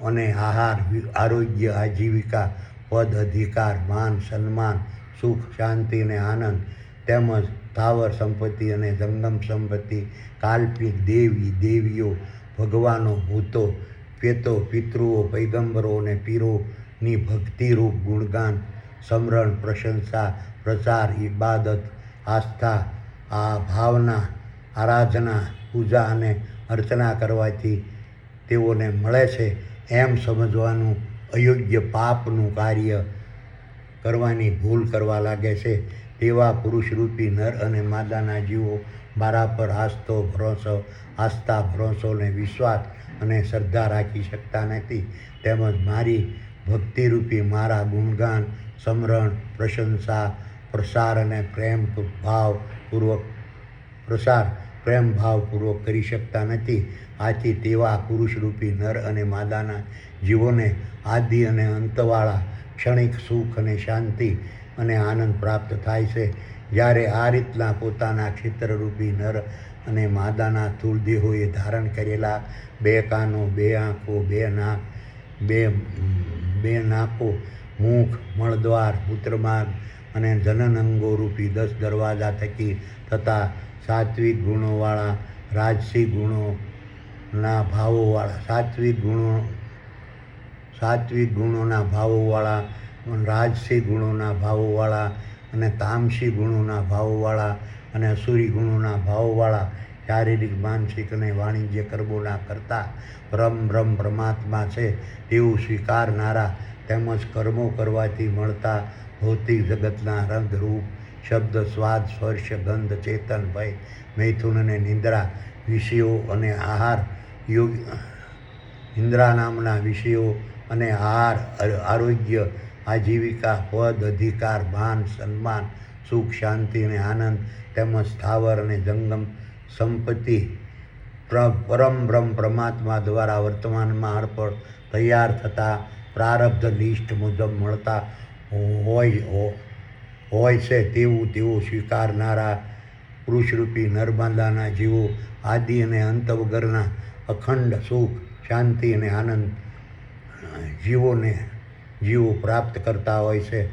અને આહાર, આરોગ્ય, આજીવિકા, પદ, અધિકાર, માન, સન્માન, સુખ, શાંતિ અને આનંદ તેમજ સ્થાવર સંપત્તિ અને જંગમ સંપત્તિ, કાલ્પનિક દેવી, દેવીઓ, ભગવાનો, ભૂતો, પ્રેતો, પિતૃઓ, પૈગંબરો અને પીરોની ભક્તિરૂપ ગુણગાન, સમરણ, પ્રશંસા, પ્રચાર, ઇબાદત, આસ્થા, ભાવના, આરાધના, પૂજા અને અર્ચના કરવાથી તેઓને મળે છે એમ સમજવાનું અયોગ્ય પાપનું કાર્ય કરવાની ભૂલ કરવા લાગે છે. તેવા પુરુષરૂપી નર અને માદાના જીવો મારા પર આસ્થા, ભરોસો અને વિશ્વાસ અને શ્રદ્ધા રાખી શકતા નથી. તેમજ મારી ભક્તિરૂપી મારા ગુણગાન, સમરણ, પ્રશંસા, પ્રસાર અને પ્રેમ ભાવપૂર્વક કરી શકતા નથી. આથી તેવા પુરુષરૂપી નર અને માદાના જીવોને આદિ અને અંતવાળા ક્ષણિક સુખ અને શાંતિ અને આનંદ પ્રાપ્ત થાય છે. જ્યારે આ રીતના પોતાના ક્ષેત્રરૂપી નર અને માદાના સ્થૂળ દેહોએ ધારણ કરેલા 2 કાનો, 2 આંખો, 2 નાકો, મુખ, મળદ્વાર, મૂત્રમાર્ગ અને જનન અંગો રૂપી 10 દરવાજા થકી તથા સાત્વિક ગુણોવાળા રાજસી ગુણોના ભાવોવાળા રાજસી ગુણોના ભાવોવાળા અને તામસી ગુણોના ભાવોવાળા અને અસુરી ગુણોના ભાવોવાળા શારીરિક, માનસિક અને વાણિજ્ય કર્મોના કરતા બ્રહ્મ પરમાત્મા છે તેવું સ્વીકારનારા તેમજ કર્મો કરવાથી મળતા ભૌતિક જગતના રંગ, રૂપ, શબ્દ, સ્વાદ, સ્પર્શ, ગંધ, ચેતન, ભય, મૈથુન અને નિંદ્રા વિષયો અને આહાર ઇન્દ્રા નામના વિષયો અને આહાર, આરોગ્ય, આજીવિકા, પદ, અધિકાર, માન, સન્માન, સુખ, શાંતિ અને આનંદ તેમજ સ્થાવર અને જંગમ સંપત્તિ પરમ બ્રહ્મ પરમાત્મા દ્વારા વર્તમાનમાં અર્પણ તૈયાર થતા પ્રારબ્ધ લિસ્ટ મુજબ મળતા હોય છે તેવું તેઓ સ્વીકારનારા પુરુષરૂપી નર્મદાના જીવો આદિ અને અંત વગરના અખંડ સુખ, શાંતિ અને આનંદ જીવો પ્રાપ્ત કરતા હોય છે.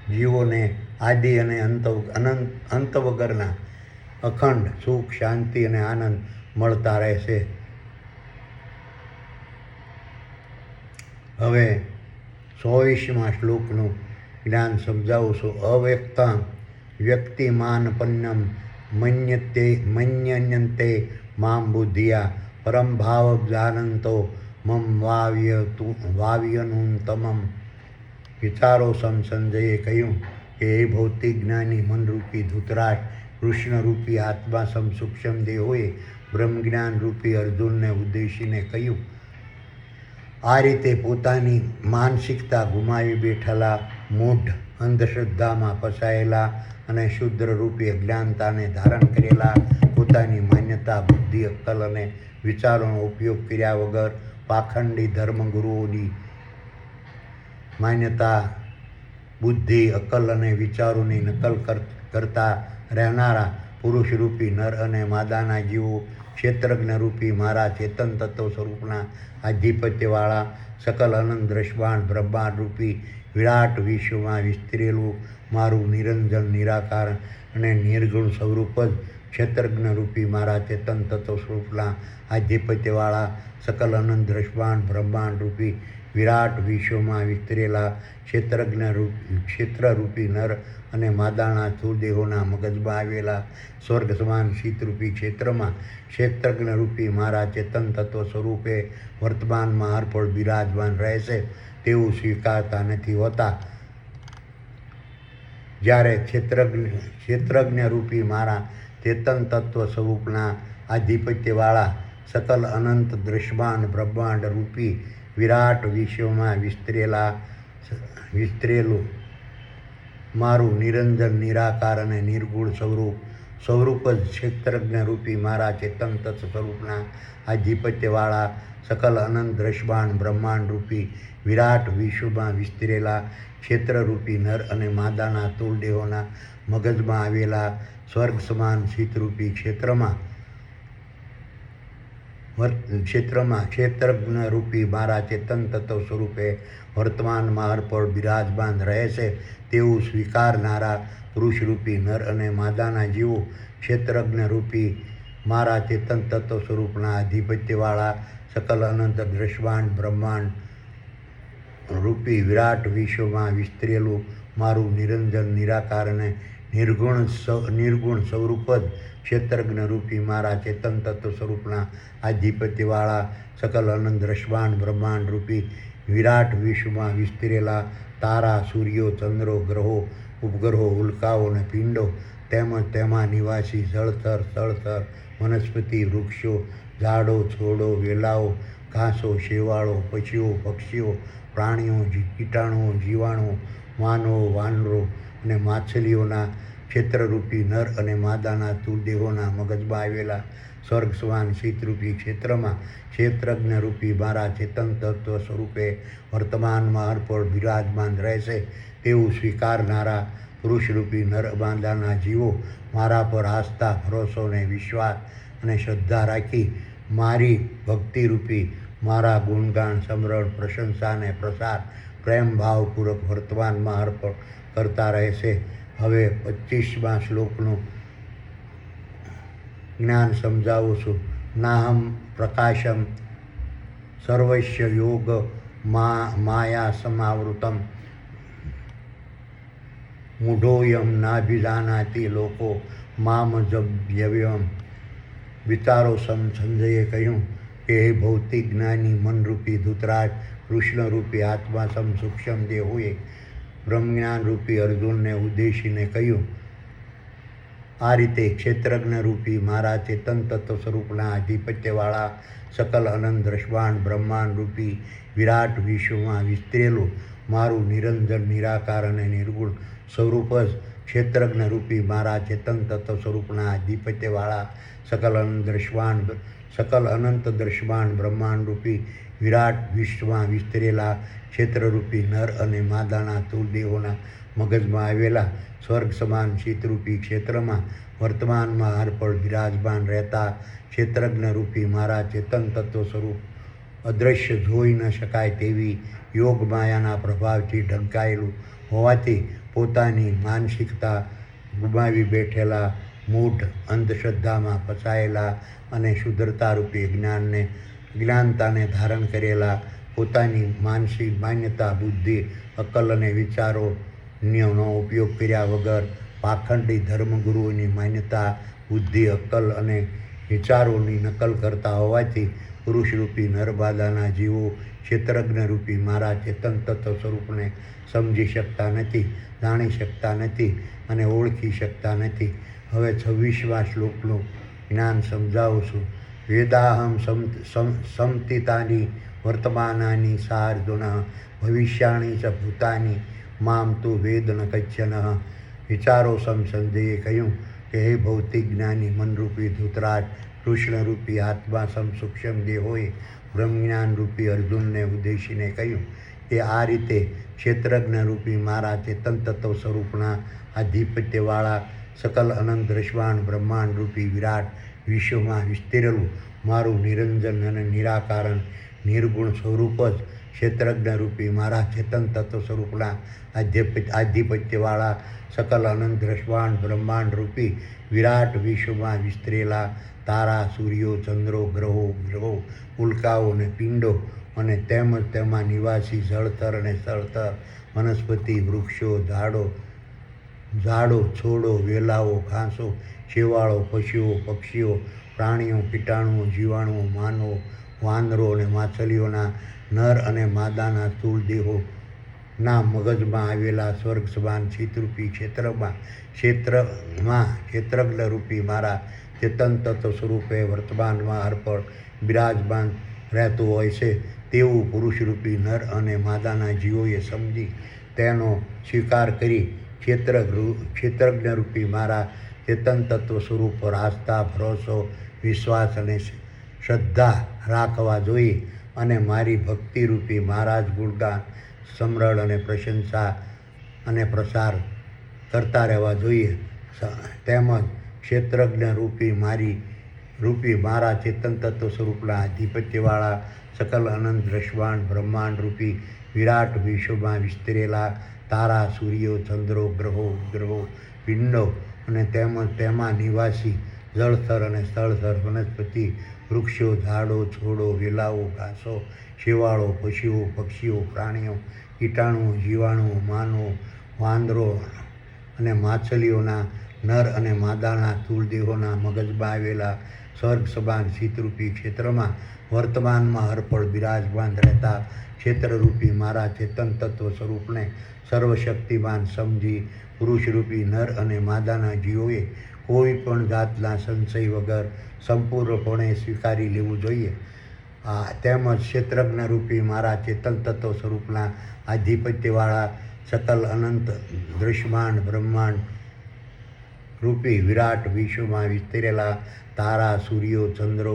જીવોને આદિ અને અંત વગરના અખંડ સુખ, શાંતિ અને આનંદ મળતા રહેશે. હવે 24મા શ્લોકનું જ્ઞાન સમજાવું છું. અવ્યક્તં વ્યક્તિમાનપન્નમ મન્યન્તે મામ બુદ્ધિયા પરમ ભાવ જાનંતો મમ વાવ્યનુત્તમમ. વિચારો સંજયે કહ્યું કે એ ભૌતિક જ્ઞાની મનરૂપી ધૃતરાષ્ટ્ર કૃષ્ણરૂપી આત્મા સૂક્ષ્મ દેહોએ બ્રહ્મજ્ઞાન રૂપી અર્જુનને ઉદ્દેશીને કહ્યું. આ રીતે પોતાની માનસિકતા ગુમાવી બેઠેલા મૂઢ અંધશ્રદ્ધામાં ફસાયેલા અને શુદ્રરૂપી અજ્ઞાનતાને ધારણ કરેલા પોતાની માન્યતા, બુદ્ધિ, અક્કલ અને વિચારોનો ઉપયોગ કર્યા વગર પાખંડી ધર્મગુરુઓની માન્યતા, બુદ્ધિ, અક્કલ અને વિચારોની નકલ કરતા રહેનારા પુરુષરૂપી નર અને માદાના જીવો ક્ષેત્રજ્ઞરૂપી મારા ચેતન તત્વ સ્વરૂપના આધિપત્યવાળા સકલ અનંત દ્રષ્ટાંત બ્રહ્માંડ રૂપી વિરાટ વિશ્વમાં વિસ્તરેલું મારું નિરંજન, નિરાકાર અને નિર્ગુણ સ્વરૂપ જ ક્ષેત્રજ્ઞરૂપી મારા ચેતન તત્વ સ્વરૂપના આધિપત્યવાળા સકલ અનંત દ્રષ્ટાંત બ્રહ્માંડ રૂપી વિરાટ વિશ્વમાં વિસ્તરેલા ક્ષેત્રરૂપી નર અને માદાના સ્થૂળદેહોના મગજમાં આવેલા સ્વર્ગ સમાન શીતરૂપી ક્ષેત્રમાં ક્ષેત્રજ્ઞરૂપી મારા ચેતન તત્વ સ્વરૂપે વર્તમાનમાં અર્પણ બિરાજમાન રહેશે તેવું સ્વીકારતા નથી હોતા. જ્યારે ક્ષેત્રજ્ઞરૂપી મારા ચેતન તત્વ સ્વરૂપના આધિપત્યવાળા સકલ અનંત દ્રશ્યમાન બ્રહ્માંડ રૂપી વિરાટ વિશ્વમાં વિસ્તરેલું મારું નિરંજન, નિરાકાર અને નિર્ગુણ સ્વરૂપ જ ક્ષેત્રજ્ઞરૂપી મારા ચેતન તત્વ સ્વરૂપના આધિપત્યવાળા સકલ અનંત દ્રશ્યમાન બ્રહ્માંડ રૂપી વિરાટ વિશ્વમાં વિસ્તરેલા ક્ષેત્રરૂપી નર અને માદાના સ્થૂળ દેહોના મગજમાં આવેલા સ્વર્ગ સમાન શીતરૂપી ક્ષેત્રમાં ક્ષેત્રજ્ઞરૂપી મારા ચેતન તત્વ સ્વરૂપે વર્તમાનમાં અર્પણ બિરાજમાન રહે છે તેવું સ્વીકારનારા પુરુષરૂપી નર અને માદાના જીવો ક્ષેત્રજ્ઞરૂપી મારા ચેતન તત્વ સ્વરૂપના આધિપત્યવાળા સકલ અનંત દ્રશ્યમાન બ્રહ્માંડ રૂપી વિરાટ વિશ્વમાં વિસ્તરેલું મારું નિરંજન, નિરાકાર અને નિર્ગુણ સ્વરૂપ જ ક્ષેત્રજ્ઞરૂપી મારા ચેતન તત્વ સ્વરૂપના આધિપત્યવાળા સકલ અનંત દ્રશ્યમાન બ્રહ્માંડ રૂપી વિરાટ વિશ્વમાં વિસ્તરેલા તારા, સૂર્યો, ચંદ્રો, ગ્રહો, ઉપગ્રહો, ઉલ્કાઓ અને પિંડો તેમજ તેમાં નિવાસી જળચર, સ્થળચર, વનસ્પતિ, વૃક્ષો, ઝાડો, છોડો, વેલાઓ, ઘાસો, શેવાળો, પક્ષીઓ, પ્રાણીઓ, કીટાણુઓ, જીવાણુઓ, માનવો, વાનરો અને માછલીઓના ક્ષેત્રરૂપી નર અને માદાના સ્થૂળદેહોના મગજમાં આવેલા સ્વર્ગ સમાન શીતરૂપી ક્ષેત્રમાં ક્ષેત્રજ્ઞરૂપી મારા ચેતન તત્વ સ્વરૂપે વર્તમાનમાં અર્પણ બિરાજમાન રહેશે તેવું સ્વીકારનારા પુરુષરૂપી નર માદાના જીવો મારા પર આસ્થા, ભરોસો અને વિશ્વાસ અને શ્રદ્ધા રાખી મારી ભક્તિરૂપી મારા ગુણગાન, સમરણ, પ્રશંસા અને પ્રસાર પ્રેમ ભાવપૂર્વક વર્તમાનમાં અર્પણ કરતા રહેશે. હવે 25મા શ્લોકનું જ્ઞાન સમજાવું છું. નાહમ પ્રકાશમ સર્વસ્ય યોગ માયા સમાવૃતમ મૂઢોયમ નાભિજાનાતિ લોકો મામ જવ્યમ. વિચારો સંજયે કહ્યું કે હે ભૌતિક જ્ઞાની મનરૂપી ધૃતરાજ, કૃષ્ણરૂપી આત્મા સૂક્ષ્મ દેહોએ બ્રહ્મજ્ઞાનરૂપી અર્જુનને ઉદ્દેશીને કહ્યું, આ રીતે ક્ષેત્રજ્ઞરૂપી મારા ચેતન તત્વ સ્વરૂપના આધિપત્યવાળા સકલ અનંત દ્રષ્ટાંત બ્રહ્માંડરૂપી વિરાટ વિશ્વમાં વિસ્તરેલું મારું નિરંજન, નિરાકાર અને નિર્ગુણ સ્વરૂપ જ ક્ષેત્રજ્ઞરૂપી મારા ચેતન તત્વ સ્વરૂપના આધિપત્યવાળા સકલ અનંત દ્રષ્ટાંત બ્રહ્માંડરૂપી વિરાટ વિશ્વમાં વિસ્તરેલા ક્ષેત્રરૂપી નર અને માદાના સ્થૂળ દેહોના મગજમાં આવેલા સ્વર્ગ સમાન શીતરૂપી ક્ષેત્રમાં વર્તમાનમાં હરપળ બિરાજમાન રહેતા ક્ષેત્રજ્ઞરૂપી મારા ચેતન તત્વ સ્વરૂપ અદૃશ્ય જોઈ ન શકાય તેવી યોગ માયાના પ્રભાવથી ઢંકાયેલું હોવાથી પોતાની માનસિકતા ગુમાવી બેઠેલા મૂઢ અંધશ્રદ્ધામાં ફસાયેલા અને શુદ્ધતારૂપી જ્ઞાનતાને ધારણ કરેલા પોતાની માનસિક માન્યતા, બુદ્ધિ, અક્કલ અને વિચારોનો ઉપયોગ કર્યા વગર પાખંડી ધર્મગુરુઓની માન્યતા, બુદ્ધિ, અક્કલ અને વિચારોની નકલ કરતા હોવાથી પુરુષરૂપી નરમાદાના જીવો ક્ષેત્રજ્ઞરૂપી મારા ચેતન તત્વ સ્વરૂપને સમજી શકતા નથી, જાણી શકતા નથી અને ઓળખી શકતા નથી. હવે 26મા શ્લોકનું જ્ઞાન સમજાવું છું. વેદાહમ સમતિતાની વર્તમાનાની સાર્જુન ભવિષ્યાણી ચ ભૂતાની મામ તુ વેદ ન કચ્છન. વિચારો સંજયે કહ્યું કે હે ભૌતિક જ્ઞાની મનરૂપી ધૃતરાજ, કૃષ્ણરૂપી આત્મા સૂક્ષ્મ દેહોએ બ્રહ્મજ્ઞાનરૂપી અર્જુનને ઉદ્દેશીને કહ્યું કે આ રીતે ક્ષેત્રજ્ઞરૂપી મારા ચેતન તત્વ સ્વરૂપના આધિપત્યવાળા સકલ અનંત દ્રષ્ટાંત બ્રહ્માંડરૂપી વિરાટ વિશ્વમાં વિસ્તરેલું મારું નિરંજન અને નિરાકારણ નિર્ગુણ સ્વરૂપ જ ક્ષેત્રજ્ઞરૂપી મારા ચેતન તત્વ સ્વરૂપના આધિપત્યવાળા સકલ અનંત દ્રષ્ટાંત બ્રહ્માંડરૂપી વિરાટ વિશ્વમાં વિસ્તરેલા તારા, સૂર્યો, ચંદ્રો, ગ્રહો, ઉલ્કાઓ અને પિંડો અને તેમજ તેમાં નિવાસી જળતર અને સ્થળતર વનસ્પતિ, વૃક્ષો, ઝાડો, છોડો, વેલાઓ, ઘાસો, શેવાળો, પશુઓ, પક્ષીઓ, પ્રાણીઓ, કીટાણુઓ, જીવાણુઓ, માનવો, વાંદરો અને માછલીઓના નર અને માદાના સ્થૂળ દેહોના મગજમાં આવેલા સ્વર્ગ સમાન શીતરૂપી ક્ષેત્રજ્ઞરૂપી મારા ચેતન તત્વ સ્વરૂપે વર્તમાનમાં અર્પણ બિરાજમાન રહેતું હોય છે તેવું પુરુષરૂપી નર અને માદાના જીવોએ સમજી તેનો સ્વીકાર કરી ક્ષેત્રજ્ઞરૂપી મારા ચેતન તત્વ સ્વરૂપ પર આસ્થા, ભરોસો, વિશ્વાસ અને શ્રદ્ધા રાખવા જોઈએ અને મારી ભક્તિરૂપી મારા જ ગુણગાન, સમરણ અને પ્રશંસા અને પ્રસાર કરતા રહેવા જોઈએ. તેમજ ક્ષેત્રજ્ઞરૂપી મારા ચેતન તત્વ સ્વરૂપના આધિપત્યવાળા સકલ અનંત દ્રષ્ટાંત બ્રહ્માંડરૂપી વિરાટ વિશ્વમાં વિસ્તરેલા તારા, સૂર્યો, ચંદ્રો, ગ્રહો, પિંડો અને તેમજ તેમાં નિવાસી જળથર અને સ્થળથર વનસ્પતિ, વૃક્ષો, ઝાડો, છોડો, વેલાઓ, ઘાસો, શેવાળો, પશુઓ, પક્ષીઓ, પ્રાણીઓ, કીટાણુઓ, જીવાણુઓ, માનવો, વાંદરો અને માછલીઓના નર અને માદાના સ્થૂળ દેહોના મગજમાં આવેલા સ્વર્ગ સમાન શીતરૂપી ક્ષેત્રમાં વર્તમાનમાં હરપળ બિરાજમાન રહેતા ક્ષેત્રરૂપી મારા ચેતન તત્વ સ્વરૂપને સર્વશક્તિમાન સમજી પુરુષરૂપી નર અને માદાના જીવોએ કોઈ પણ જાતના સંશય વગર સંપૂર્ણપણે સ્વીકારી લેવું જોઈએ. તેમજ ક્ષેત્રજ્ઞરૂપી મારા ચેતન તત્વ સ્વરૂપના આધિપત્યવાળા સકલ અનંત દ્રષ્ટાંત બ્રહ્માંડ રૂપી વિરાટ વિશ્વમાં વિસ્તરેલા તારા, સૂર્યો, ચંદ્રો,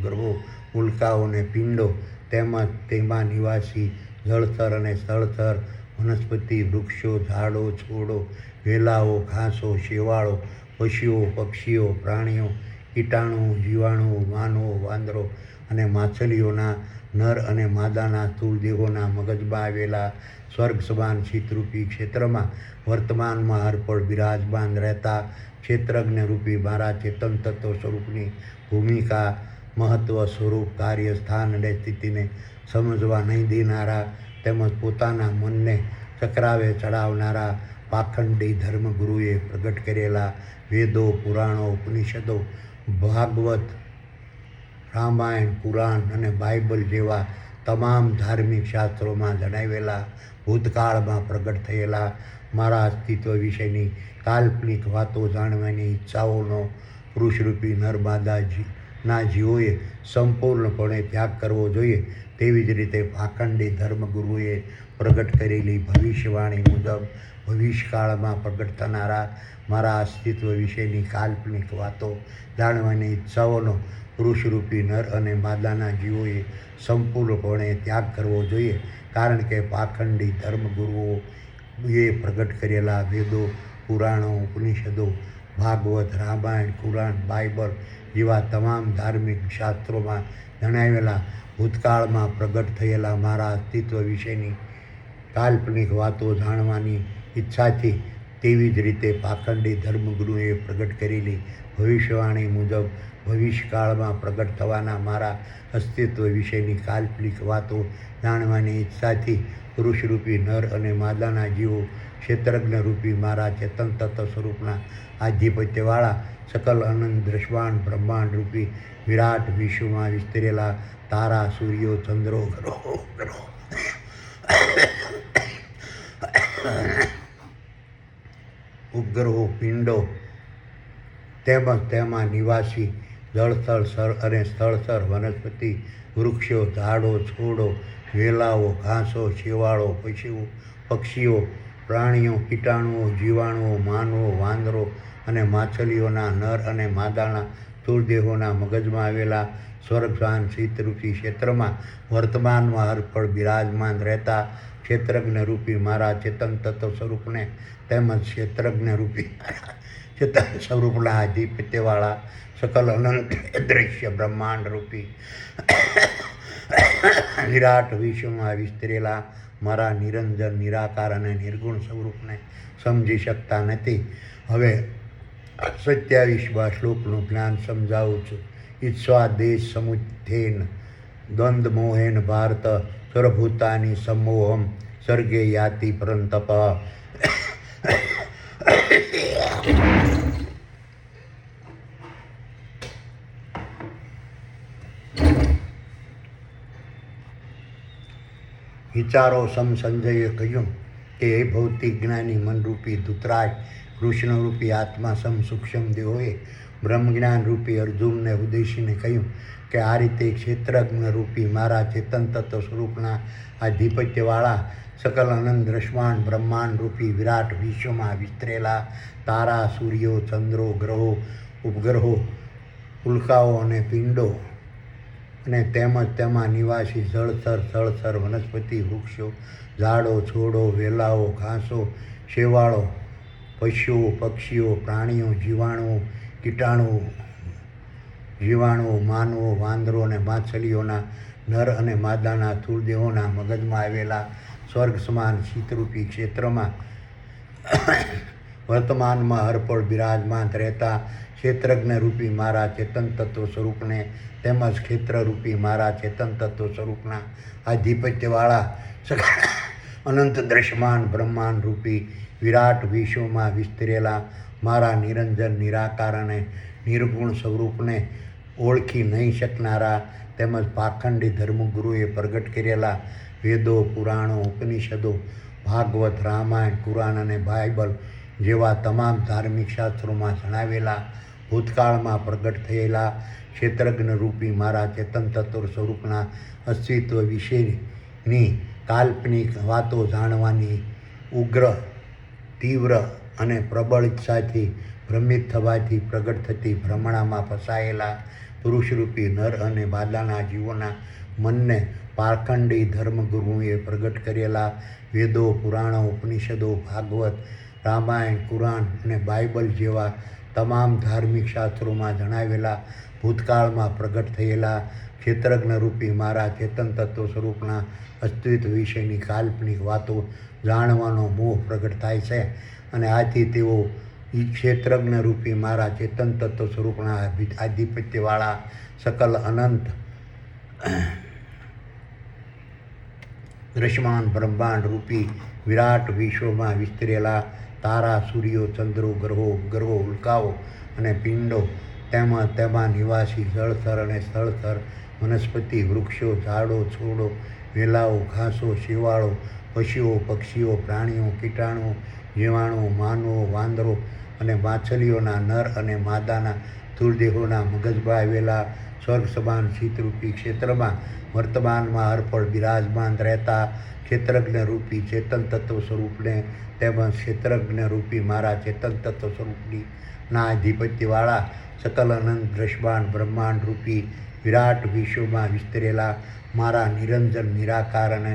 ગ્રહો, ઉલ્કાઓ અને પિંડો તેમજ તેમાં નિવાસી જળથર અને સ્થળથર વનસ્પતિ, વૃક્ષો, ઝાડો, છોડો, વેલાઓ, ઘાસો, શેવાળો, પશુઓ, પક્ષીઓ, પ્રાણીઓ, કીટાણુઓ, જીવાણુઓ, માનવો, વાંદરો અને માછલીઓના નર અને માદાના સ્થૂળ દેહોના મગજમાં આવેલા સ્વર્ગ સમાન શીતરૂપી ક્ષેત્રમાં વર્તમાનમાં હરપળ બિરાજમાન રહેતા ક્ષેત્રજ્ઞ રૂપી મારા ચેતન તત્વ સ્વરૂપની ભૂમિકા, મહત્વ, સ્વરૂપ, કાર્ય, સ્થાન અને સ્થિતિને સમજવા નહીં દેનારા તેમજ પોતાના મનને ચક્રાવે ચડાવનારા પાખંડી ધર્મગુરુએ પ્રગટ કરેલા વેદો, પુરાણો, ઉપનિષદો, ભાગવત, રામાયણ, પુરાણ અને બાઇબલ જેવા તમામ ધાર્મિક શાસ્ત્રોમાં જણાવેલા ભૂતકાળમાં પ્રગટ થયેલા મારા અસ્તિત્વ વિશેની કાલ્પનિક વાતો જાણવાની ઈચ્છાઓનો પુરુષરૂપી નરમાદાના જીવોએ સંપૂર્ણપણે ત્યાગ કરવો જોઈએ. તેવી જ રીતે પાખંડી ધર્મગુરુએ પ્રગટ કરેલી ભવિષ્યવાણી મુજબ ભવિષ્યકાળમાં પ્રગટ થનારા મારા અસ્તિત્વ વિશેની કાલ્પનિક વાતો જાણવાની ઈચ્છાઓનો પુરુષરૂપી નર અને માદાના જીવોએ સંપૂર્ણપણે ત્યાગ કરવો જોઈએ. કારણ કે પાખંડી ધર્મગુરુઓએ પ્રગટ કરેલા વેદો, પુરાણો, ઉપનિષદો, ભાગવત, રામાયણ, કુરાન, બાઇબલ જેવા તમામ ધાર્મિક શાસ્ત્રોમાં જણાવેલા ભૂતકાળમાં પ્રગટ થયેલા મારા અસ્તિત્વ વિશેની કાલ્પનિક વાતો જાણવાની ઈચ્છાથી તેવી જ રીતે પાખંડી ધર્મગુરુએ પ્રગટ કરેલી ભવિષ્યવાણી મુજબ ભવિષ્યકાળમાં પ્રગટ થવાના મારા અસ્તિત્વ વિશેની કાલ્પનિક વાતો જાણવાની ઈચ્છાથી પુરુષરૂપી નર અને માદાના જીવો ક્ષેત્રજ્ઞ રૂપી મારા ચેતન તત્વ સ્વરૂપના આધિપત્યવાળા સકલ અનંત દ્રશ્યમાન બ્રહ્માંડ રૂપી વિરાટ વિશ્વમાં વિસ્તરેલા તારા, સૂર્યો, ચંદ્રો, ગ્રહો ઉપગ્રહો, પિંડો તેમજ તેમાં નિવાસી જળસ્થળ અને સ્થળસર વનસ્પતિ, વૃક્ષો, ઝાડો, છોડો, વેલાઓ, ઘાસો, શેવાળો, પક્ષીઓ, પ્રાણીઓ, કીટાણુઓ, જીવાણુઓ, માનવો, વાંદરો અને માછલીઓના નર અને માદાના સ્થૂળદેહોના મગજમાં આવેલા સ્વર્ગશાન શીતરૂપી ક્ષેત્રમાં વર્તમાનમાં હરપળ બિરાજમાન રહેતા ક્ષેત્રજ્ઞ રૂપી મારા ચેતન તત્વ સ્વરૂપને તેમજ ક્ષેત્રજ્ઞ રૂપી ચેતન સ્વરૂપના આધિપત્યવાળા સકલ અનંત અદૃશ્ય બ્રહ્માંડ રૂપી વિરાટ વિશ્વમાં વિસ્તરેલા મારા નિરંજન, નિરાકાર અને નિર્ગુણ સ્વરૂપને સમજી શકતા નથી. હવે 27મા શ્લોકનું જ્ઞાન સમજાવું છું. ઈચ્છા દેશ સમુત્થેન દ્વંદ્વ મોહેન ભારત સર્વભૂતાની સમોહમ સર્ગે યાતિ પરંતપ. વિચારો સંજયે કહ્યું કે એ ભૌતિક જ્ઞાની મનરૂપી ધૃતરાજ, કૃષ્ણરૂપી આત્મા સૂક્ષ્મ દેહોએ બ્રહ્મજ્ઞાન રૂપી અર્જુનને ઉદ્દેશીને કહ્યું કે આ રીતે ક્ષેત્રજ્ઞ રૂપી મારા ચેતન તત્વ સ્વરૂપના આધિપત્યવાળા સકલ અનંત દ્રશ્યમાન બ્રહ્માંડ રૂપી વિરાટ વિશ્વમાં વિસ્તરેલા તારા, સૂર્યો, ચંદ્રો, ગ્રહો, ઉપગ્રહો, ઉલ્કાઓ અને પિંડો અને તેમજ તેમાં નિવાસી જળચર, વનસ્પતિ, વૃક્ષો, ઝાડો, છોડો, વેલાઓ, ઘાસો, શેવાળો, પશુઓ, પક્ષીઓ, પ્રાણીઓ, જીવાણુઓ, માનવો, વાંદરો અને માછલીઓના નર અને માદાના સ્થૂળ દેહોના મગજમાં આવેલા સ્વર્ગ સમાન શીતરૂપી ક્ષેત્રમાં વર્તમાનમાં હરપળ બિરાજમાન રહેતા ક્ષેત્રજ્ઞ રૂપી મારા ચેતન તત્વ સ્વરૂપને તેમજ ક્ષેત્રરૂપી મારા ચેતન તત્વ સ્વરૂપના આધિપત્યવાળા અનંત દ્રશ્યમાન બ્રહ્માંડ રૂપી વિરાટ વિશ્વમાં વિસ્તરેલા મારા નિરંજન, નિરાકાર અને નિર્ગુણ સ્વરૂપને ઓળખી નહીં શકનારા તેમજ પાખંડી ધર્મગુરુએ પ્રગટ કરેલા વેદો, પુરાણો, ઉપનિષદો, ભાગવત, રામાયણ, કુરાન અને બાઇબલ જેવા તમામ ધાર્મિક શાસ્ત્રોમાં જણાવેલા ભૂતકાળમાં પ્રગટ થયેલા ક્ષેત્રજ્ઞ રૂપી મારા ચેતન તત્વ સ્વરૂપના અસ્તિત્વ વિશેની કાલ્પનિક વાતો જાણવાની ઉગ્ર, તીવ્ર અને પ્રબળ ઈચ્છાથી ભ્રમિત થવાથી પ્રગટ થતી ભ્રમણામાં ફસાયેલા પુરુષરૂપી નર અને માદાના જીવોના મનને પાખંડી ધર્મગુરુએ પ્રગટ કરેલા વેદો, પુરાણો, ઉપનિષદો, ભાગવત, રામાયણ, કુરાન અને બાઇબલ જેવા તમામ ધાર્મિક શાસ્ત્રોમાં જણાવેલા ભૂતકાળમાં પ્રગટ થયેલા ક્ષેત્રજ્ઞરૂપી મારા ચેતન તત્વ સ્વરૂપના અસ્તિત્વ વિશેની કાલ્પનિક વાતો જાણવાનો મોહ પ્રગટ થાય છે અને આથી તેઓ ક્ષેત્રજ્ઞરૂપી મારા ચેતન તત્વ સ્વરૂપના આધિપત્યવાળા સકલ અનંત દ્રશ્યમાન બ્રહ્માંડ રૂપી વિરાટ વિશ્વમાં વિસ્તરેલા તારા, સૂર્યો, ચંદ્રો, ગ્રહો, ઉલ્કાઓ અને પિંડો તેમાં નિવાસી જળથર અને સ્થળથર વનસ્પતિ, વૃક્ષો, ઝાડો, છોડો, વેલાઓ, ઘાસો, શેવાળો, પશુઓ, પક્ષીઓ, પ્રાણીઓ, કીટાણુઓ, જીવાણુઓ, માનવો, વાંદરો અને માછલીઓના નર અને માદાના સ્થૂળદેહોના મગજમાં આવેલા સ્વર્ગ સમાન શીતરૂપી ક્ષેત્રમાં વર્તમાનમાં હરપળ બિરાજમાન રહેતા ક્ષેત્રજ્ઞરૂપી ચેતન તત્વ સ્વરૂપને તેમજ ક્ષેત્રજ્ઞરૂપી મારા ચેતન તત્વ સ્વરૂપની આધિપત્યવાળા સકલ અનંત દ્રશ્યમાન બ્રહ્માંડ રૂપી વિરાટ વિશ્વમાં વિસ્તરેલા મારા નિરંજન નિરાકાર અને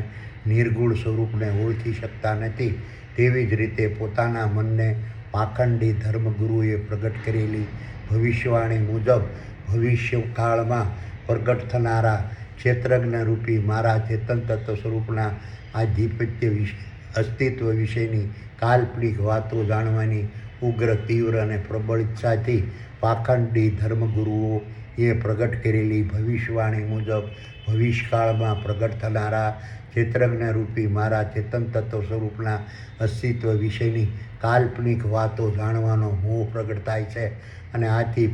નિર્ગુણ સ્વરૂપને ઓળખી શકતા નથી. તેવી જ રીતે પોતાના મનને પાખંડી ધર્મગુરુએ પ્રગટ કરેલી ભવિષ્યવાણી મુજબ ભવિષ્યકાળમાં પ્રગટ થનારા ક્ષેત્રજ્ઞરૂપી મારા ચેતન તત્વ સ્વરૂપના આધિપત્ય અસ્તિત્વ વિશેની કાલ્પનિક વાતો જાણવાની ઉગ્ર, તીવ્ર અને પ્રબળ ઈચ્છાથી પાખંડી ધર્મગુરુઓએ પ્રગટ કરેલી ભવિષ્યવાણી મુજબ ભવિષ્યકાળમાં પ્રગટ થનારા ક્ષેત્રજ્ઞરૂપી મારા ચેતન તત્વ સ્વરૂપના અસ્તિત્વ વિશેની કાલ્પનિક વાતો જાણવાનો મોહ પ્રગટ થાય છે અને આથી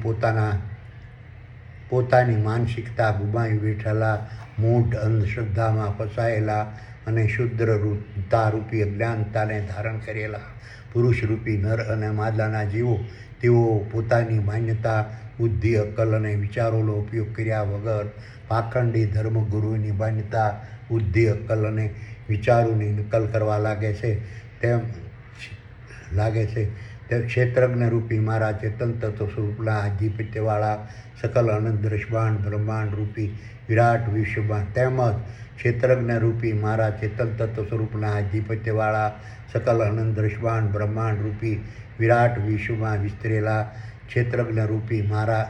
પોતાની માનસિકતા ગુમાવી બેઠેલા મૂઢ અંધશ્રદ્ધામાં ફસાયેલા અને શુદ્રતારૂપી અજ્ઞાનતાને ધારણ કરેલા પુરુષરૂપી નર અને માદાના જીવો તેઓ પોતાની માન્યતા, બુદ્ધિ, અક્કલ અને વિચારોનો ઉપયોગ કર્યા વગર પાખંડી ધર્મગુરુની માન્યતા, બુદ્ધિ, અક્કલ અને વિચારોની નકલ કરવા લાગે છે. તે ક્ષેત્રજ્ઞરૂપી મારા ચેતન તત્વ સ્વરૂપના આધિપત્યવાળા સકલ અનંત દ્રશ્યમાન બ્રહ્માંડ રૂપી વિરાટ વિશ્વમાં તેમજ ક્ષેત્રજ્ઞરૂપી મારા ચેતન તત્વ સ્વરૂપના આધિપત્યવાળા સકલ અનંત દ્રશ્યમાન બ્રહ્માંડ રૂપી વિરાટ વિશ્વમાં વિસ્તરેલા ક્ષેત્રજ્ઞરૂપી મારા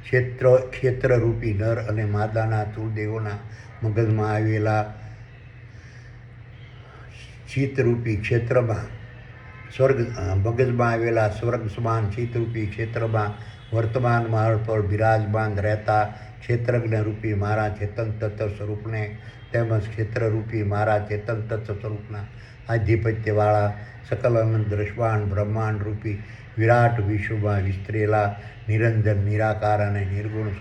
ક્ષેત્રરૂપી નર અને માદાના સ્થૂળદેહોના મગજમાં આવેલા ચિત્તરૂપી ક્ષેત્રમાં મગજમાં આવેલા સ્વર્ગ સમાન ચિત્તરૂપી ક્ષેત્રમાં વર્તમાનમાં હરપળ બિરાજમાન રહેતા ક્ષેત્રજ્ઞરૂપી મારા ચેતન તત્વ સ્વરૂપને તેમજ ક્ષેત્રરૂપી મારા ચેતન તત્વ સ્વરૂપના આધિપત્યવાળા સકલ અનંત દ્રશ્યમાન બ્રહ્માંડ રૂપી વિરાટ વિશ્વમાં વિસ્તરેલા નિરંજન નિરાકાર અને નિર્ગુણ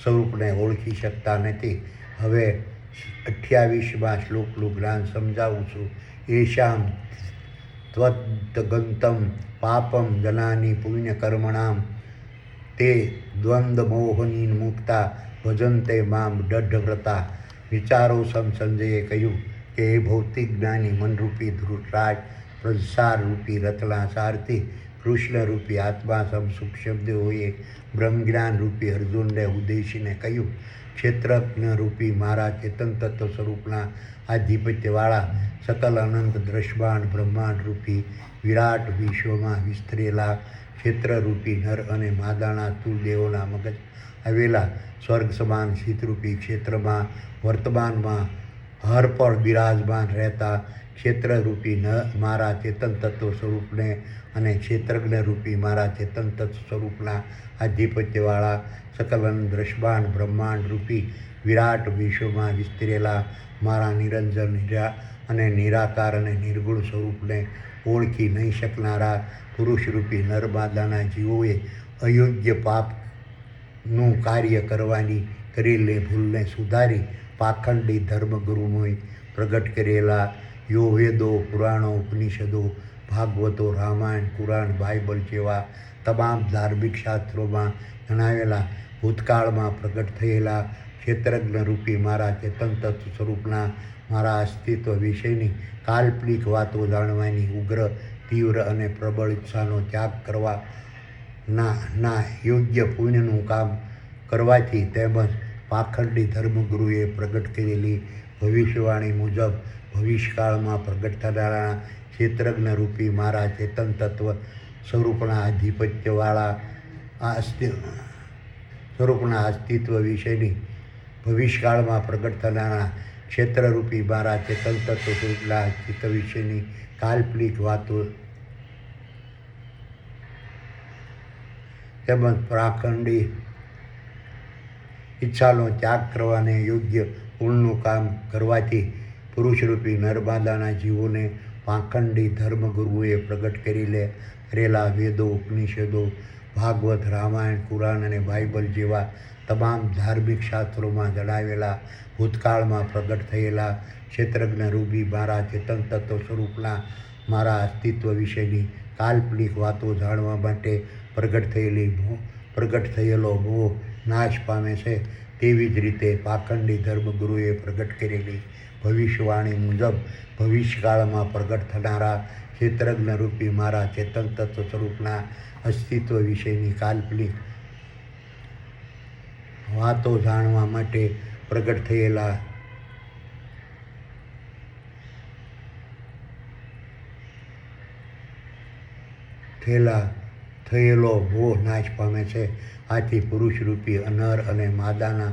સ્વરૂપને ઓળખી શકતા નથી. હવે 28માં શ્લોકનું જ્ઞાન સમજાવું છું. એશામ ત્વદ્ગંતમ પાપમ જનાની પુણ્યકર્મણામ તે દ્વંદ્વમોહની મુક્તા ભજન્તે મામ દઢવ્રતા. વિચારો સંજયે કહ્યું કે એ ભૌતિક જ્ઞાની મનરૂપી ધ્રુતરાજ પ્રસારરૂપી રત્ના સારથી કૃષ્ણરૂપી આત્મા સુખ શબ્દોએ બ્રહ્મજ્ઞાનરૂપી અર્જુનને ઉદ્દેશીને કહ્યું, ક્ષેત્રજ્ઞરૂપી મારા ચેતન તત્વ સ્વરૂપના આધિપત્યવાળા સકલ અનંત દ્રશ્યમાન બ્રહ્માંડ રૂપી વિરાટ વિશ્વમાં વિસ્તરેલા ક્ષેત્રરૂપી નર અને માદાના સ્થૂળદેહોના મગજ આવેલા સ્વર્ગ સમાન શીતરૂપી ક્ષેત્રમાં વર્તમાનમાં હરપળ બિરાજમાન રહેતા ક્ષેત્રરૂપી મારા ચેતન તત્વ સ્વરૂપને અને ક્ષેત્રજ્ઞરૂપી મારા ચેતન તત્વ સ્વરૂપના આધિપત્યવાળા સકલ દ્રશ્યમાન બ્રહ્માંડ રૂપી વિરાટ વિશ્વમાં વિસ્તરેલા મારા નિરંજન અને નિરાકાર અને નિર્ગુણ સ્વરૂપને ઓળખી નહીં શકનારા પુરુષરૂપી નરમાદાના જીવોએ અયોગ્ય પાપનું કાર્ય કરેલી ભૂલને સુધારી પાખંડી ધર્મગુરુઓએ પ્રગટ કરેલા વેદો, પુરાણો, ઉપનિષદો, ભાગવતો, રામાયણ, કુરાન, બાઇબલ જેવા તમામ ધાર્મિક શાસ્ત્રોમાં જણાવેલા ભૂતકાળમાં પ્રગટ થયેલા ક્ષેત્રજ્ઞરૂપી મારા ચેતન તત્વ સ્વરૂપના મારા અસ્તિત્વ વિશેની કાલ્પનિક વાતો જાણવાની ઉગ્ર, તીવ્ર અને પ્રબળ ઈચ્છાનો ત્યાગ કરવા યોગ્ય પુણ્યનું કામ કરવાથી તેમજ પાખંડી ધર્મગુરુએ પ્રગટ કરેલી ભવિષ્યવાણી મુજબ ભવિષ્યકાળમાં પ્રગટ થનારા ક્ષેત્રજ્ઞ રૂપી મારા ચેતન તત્વ સ્વરૂપના આધિપત્યવાળા સ્વરૂપના અસ્તિત્વ વિશેની ભવિષ્યકાળમાં પ્રગટ થનારા ક્ષેત્રરૂપી મારા ચેતન તત્વ સ્વરૂપના અસ્તિત્વ વિશેની કાલ્પનિક વાતો તેમજ પ્રાખંડી ઈચ્છાનો ત્યાગ કરવાને યોગ્ય પૂર્ણનું કામ કરવાથી પુરુષરૂપી નરમાદાના જીવોને પાંખંડી ધર્મગુરુએ પ્રગટ કરેલા વેદો, ઉપનિષદો, ભાગવત, રામાયણ, કુરાન અને બાઇબલ જેવા તમામ ધાર્મિક શાસ્ત્રોમાં જણાવેલા ભૂતકાળમાં પ્રગટ થયેલા ક્ષેત્રજ્ઞ રૂપી મારા ચેતન તત્વ સ્વરૂપના મારા અસ્તિત્વ વિશેની કાલ્પનિક વાતો જાણવા માટે પ્રગટ થયેલો મોહ નાશ પામે છે. તેવી જ રીતે પાખંડી ધર્મગુરુએ પ્રગટ કરેલી ભવિષ્યવાણી મુજબ ભવિષ્યકાળમાં પ્રગટ થનારા ક્ષેત્રજ્ઞ રૂપી મારા ચેતન તત્વ સ્વરૂપના અસ્તિત્વ વિશેની કાલ્પનિક વાતો જાણવા માટે પ્રગટ થયેલો મોહ નાશ પામે છે. આથી પુરુષરૂપી નર અને માદાના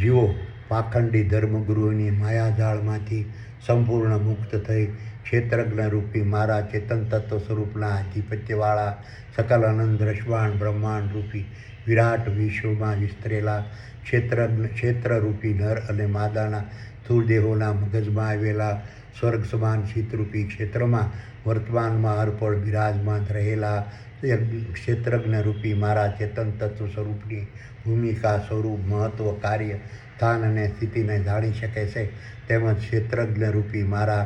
જીવો પાખંડી ધર્મગુરુઓની માયાજાળમાંથી સંપૂર્ણ મુક્ત થઈ ક્ષેત્રજ્ઞ રૂપી મારા ચેતન તત્વ સ્વરૂપના આધિપત્યવાળા સકલ અનંત દ્રષ્ટાંત બ્રહ્માંડ રૂપી વિરાટ વિશ્વમાં વિસ્તરેલા ક્ષેત્રરૂપી નર અને માદાના સ્થૂળ દેહોના મગજમાં આવેલા સ્વર્ગ સમાન શીતરૂપી ક્ષેત્રમાં વર્તમાનમાં અર્પણ બિરાજમાન રહેલા ક્ષેત્રજ્ઞ રૂપી મારા ચેતન તત્વ સ્વરૂપની ભૂમિકા, સ્વરૂપ, મહત્વ, કાર્ય, સ્થાન અને સ્થિતિને જાણી શકે છે. તેમજ ક્ષેત્રજ્ઞ રૂપી મારા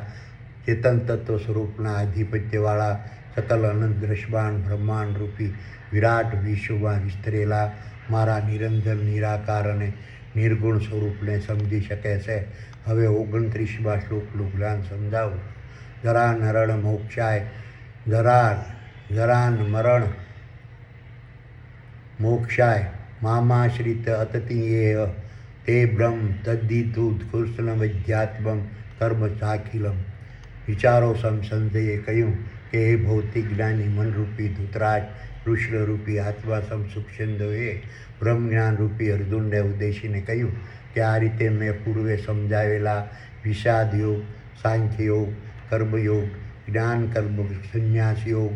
ચેતન તત્વ સ્વરૂપના આધિપત્યવાળા સકલ અનંત દ્રષ્ટાંત બ્રહ્માંડ રૂપી વિરાટ વિશ્વમાં વિસ્તરેલા મારા નિરંજન, નિરાકાર અને નિર્ગુણ સ્વરૂપને સમજી શકે છે. હવે 29મા શ્લોકનું જ્ઞાન સમજાવું. જરા નરણ મોક્ષાય જરાન મરણ મોક્ષાય મામાશ્રિત અતતિયેહ તે બ્રહ્મ તદ્ધિતુ કૃષ્ણ વૈધ્યાત્મમ કર્મ ચાખિલમ. વિચારો સંજયે કહ્યું કે હે ભૌતિક જ્ઞાની મનરૂપી ધૃતરાજ, કૃષ્ણરૂપી આત્મા સુખચંદોએ બ્રહ્મજ્ઞાન રૂપી અર્જુનને ઉદ્દેશીને કહ્યું કે આ રીતે મેં પૂર્વે સમજાવેલા વિષાદ યોગ, સાંખ્ય યોગ, કર્મયોગ, જ્ઞાન કર્મ સંન્યાસ યોગ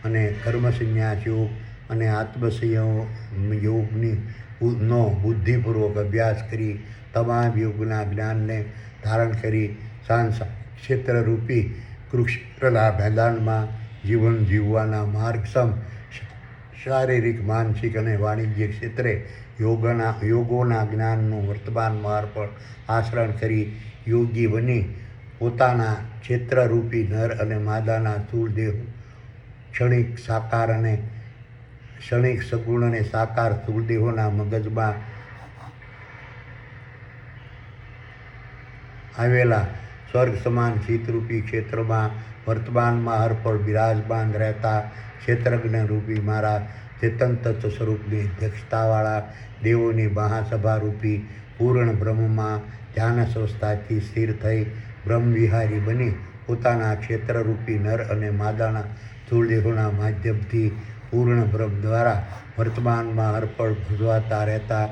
અને કર્મ સંન્યાસ યોગ અને આત્મસંયમ યોગનો બુદ્ધિપૂર્વક અભ્યાસ કરી તમામ યોગના જ્ઞાનને ધારણ કરી સાંસારિક ક્ષેત્રરૂપી કુરુક્ષેત્રના મેદાનમાં જીવન જીવવાના માર્ગસમ શારીરિક, માનસિક અને વાણિજ્ય ક્ષેત્રે યોગોના જ્ઞાનનું વર્તમાનમાં અર્પણ આચરણ કરી યોગી બની પોતાના ક્ષેત્રરૂપી નર અને માદાના સ્થૂળ દેહ ક્ષણિક સગુણ અને સાકાર સ્થૂળ દેહોના મગજમાં આવેલા સ્વર્ગ સમાન શીતરૂપી ક્ષેત્રમાં વર્તમાનમાં અર્પણ બિરાજમાન રહેતા ક્ષેત્રજ્ઞ રૂપી મારા ચેતન તત્વ સ્વરૂપની અધ્યક્ષતાવાળા દેવોની મહાસભા રૂપી પૂર્ણ બ્રહ્મમાં ધ્યાન સ્વસ્થાથી સ્થિર થઈ બ્રહ્મવિહારી બની પોતાના ક્ષેત્રરૂપી નર અને માદાના સ્થૂળ દેહોના માધ્યમથી પૂર્ણ બ્રહ્મ દ્વારા વર્તમાનમાં અર્પણ ભજવાતા રહેતા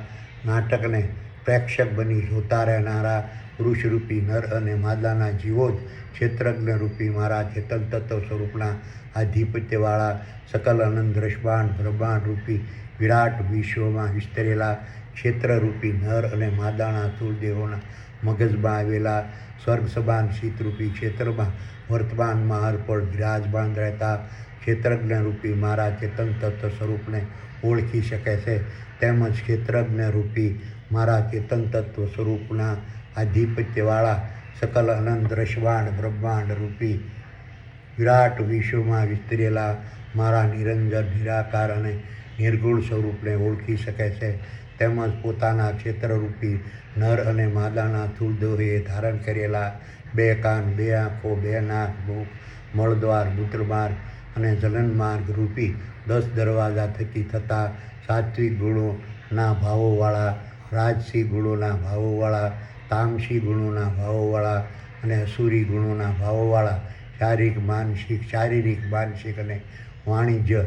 નાટકને પ્રેક્ષક બની જોતા રહેનારા પુરુષરૂપી નર અને માદાના જીવો જ ક્ષેત્રજ્ઞ રૂપી મારા ચેતન તત્વ સ્વરૂપના આધિપત્યવાળા સકલ અનંત દ્રષ્ટાંત બ્રહ્માંડ રૂપી વિરાટ વિશ્વમાં વિસ્તરેલા ક્ષેત્રરૂપી નર અને માદાના સ્થૂળ દેહોના મગજમાં આવેલા સ્વર્ગ સમાન શીતરૂપી ક્ષેત્રમાં વર્તમાનમાં અર્પણ બિરાજમાન રહેતા ક્ષેત્રજ્ઞ રૂપી મારા ચેતન તત્વ સ્વરૂપને ઓળખી શકે છે. તેમજ ક્ષેત્રજ્ઞ રૂપી મારા ચેતન તત્વ સ્વરૂપના આધિપત્યવાળા સકલ અનંત દ્રષ્ટાંત બ્રહ્માંડ રૂપી વિરાટ વિશ્વમાં વિસ્તરેલા મારા નિરંજન, નિરાકાર અને નિર્ગુણ સ્વરૂપને ઓળખી શકે છે. તેમજ પોતાના ક્ષેત્રરૂપી નર અને માદાના સ્થૂળ દેહોએ ધારણ કરેલા 2 કાન, 2 આંખો, 2 નાક, મુખ, મળદ્વાર, મૂત્રમાર્ગ અને જનનમાર્ગ રૂપી 10 દરવાજા થકી થતા સાત્વિક ગુણોના ભાવોવાળા, રાજસી ગુણોના ભાવોવાળા, તામસી ગુણોના ભાવોવાળા અને અસુરી ગુણોના ભાવોવાળા શારીરિક માનસિક અને વાણિજ્ય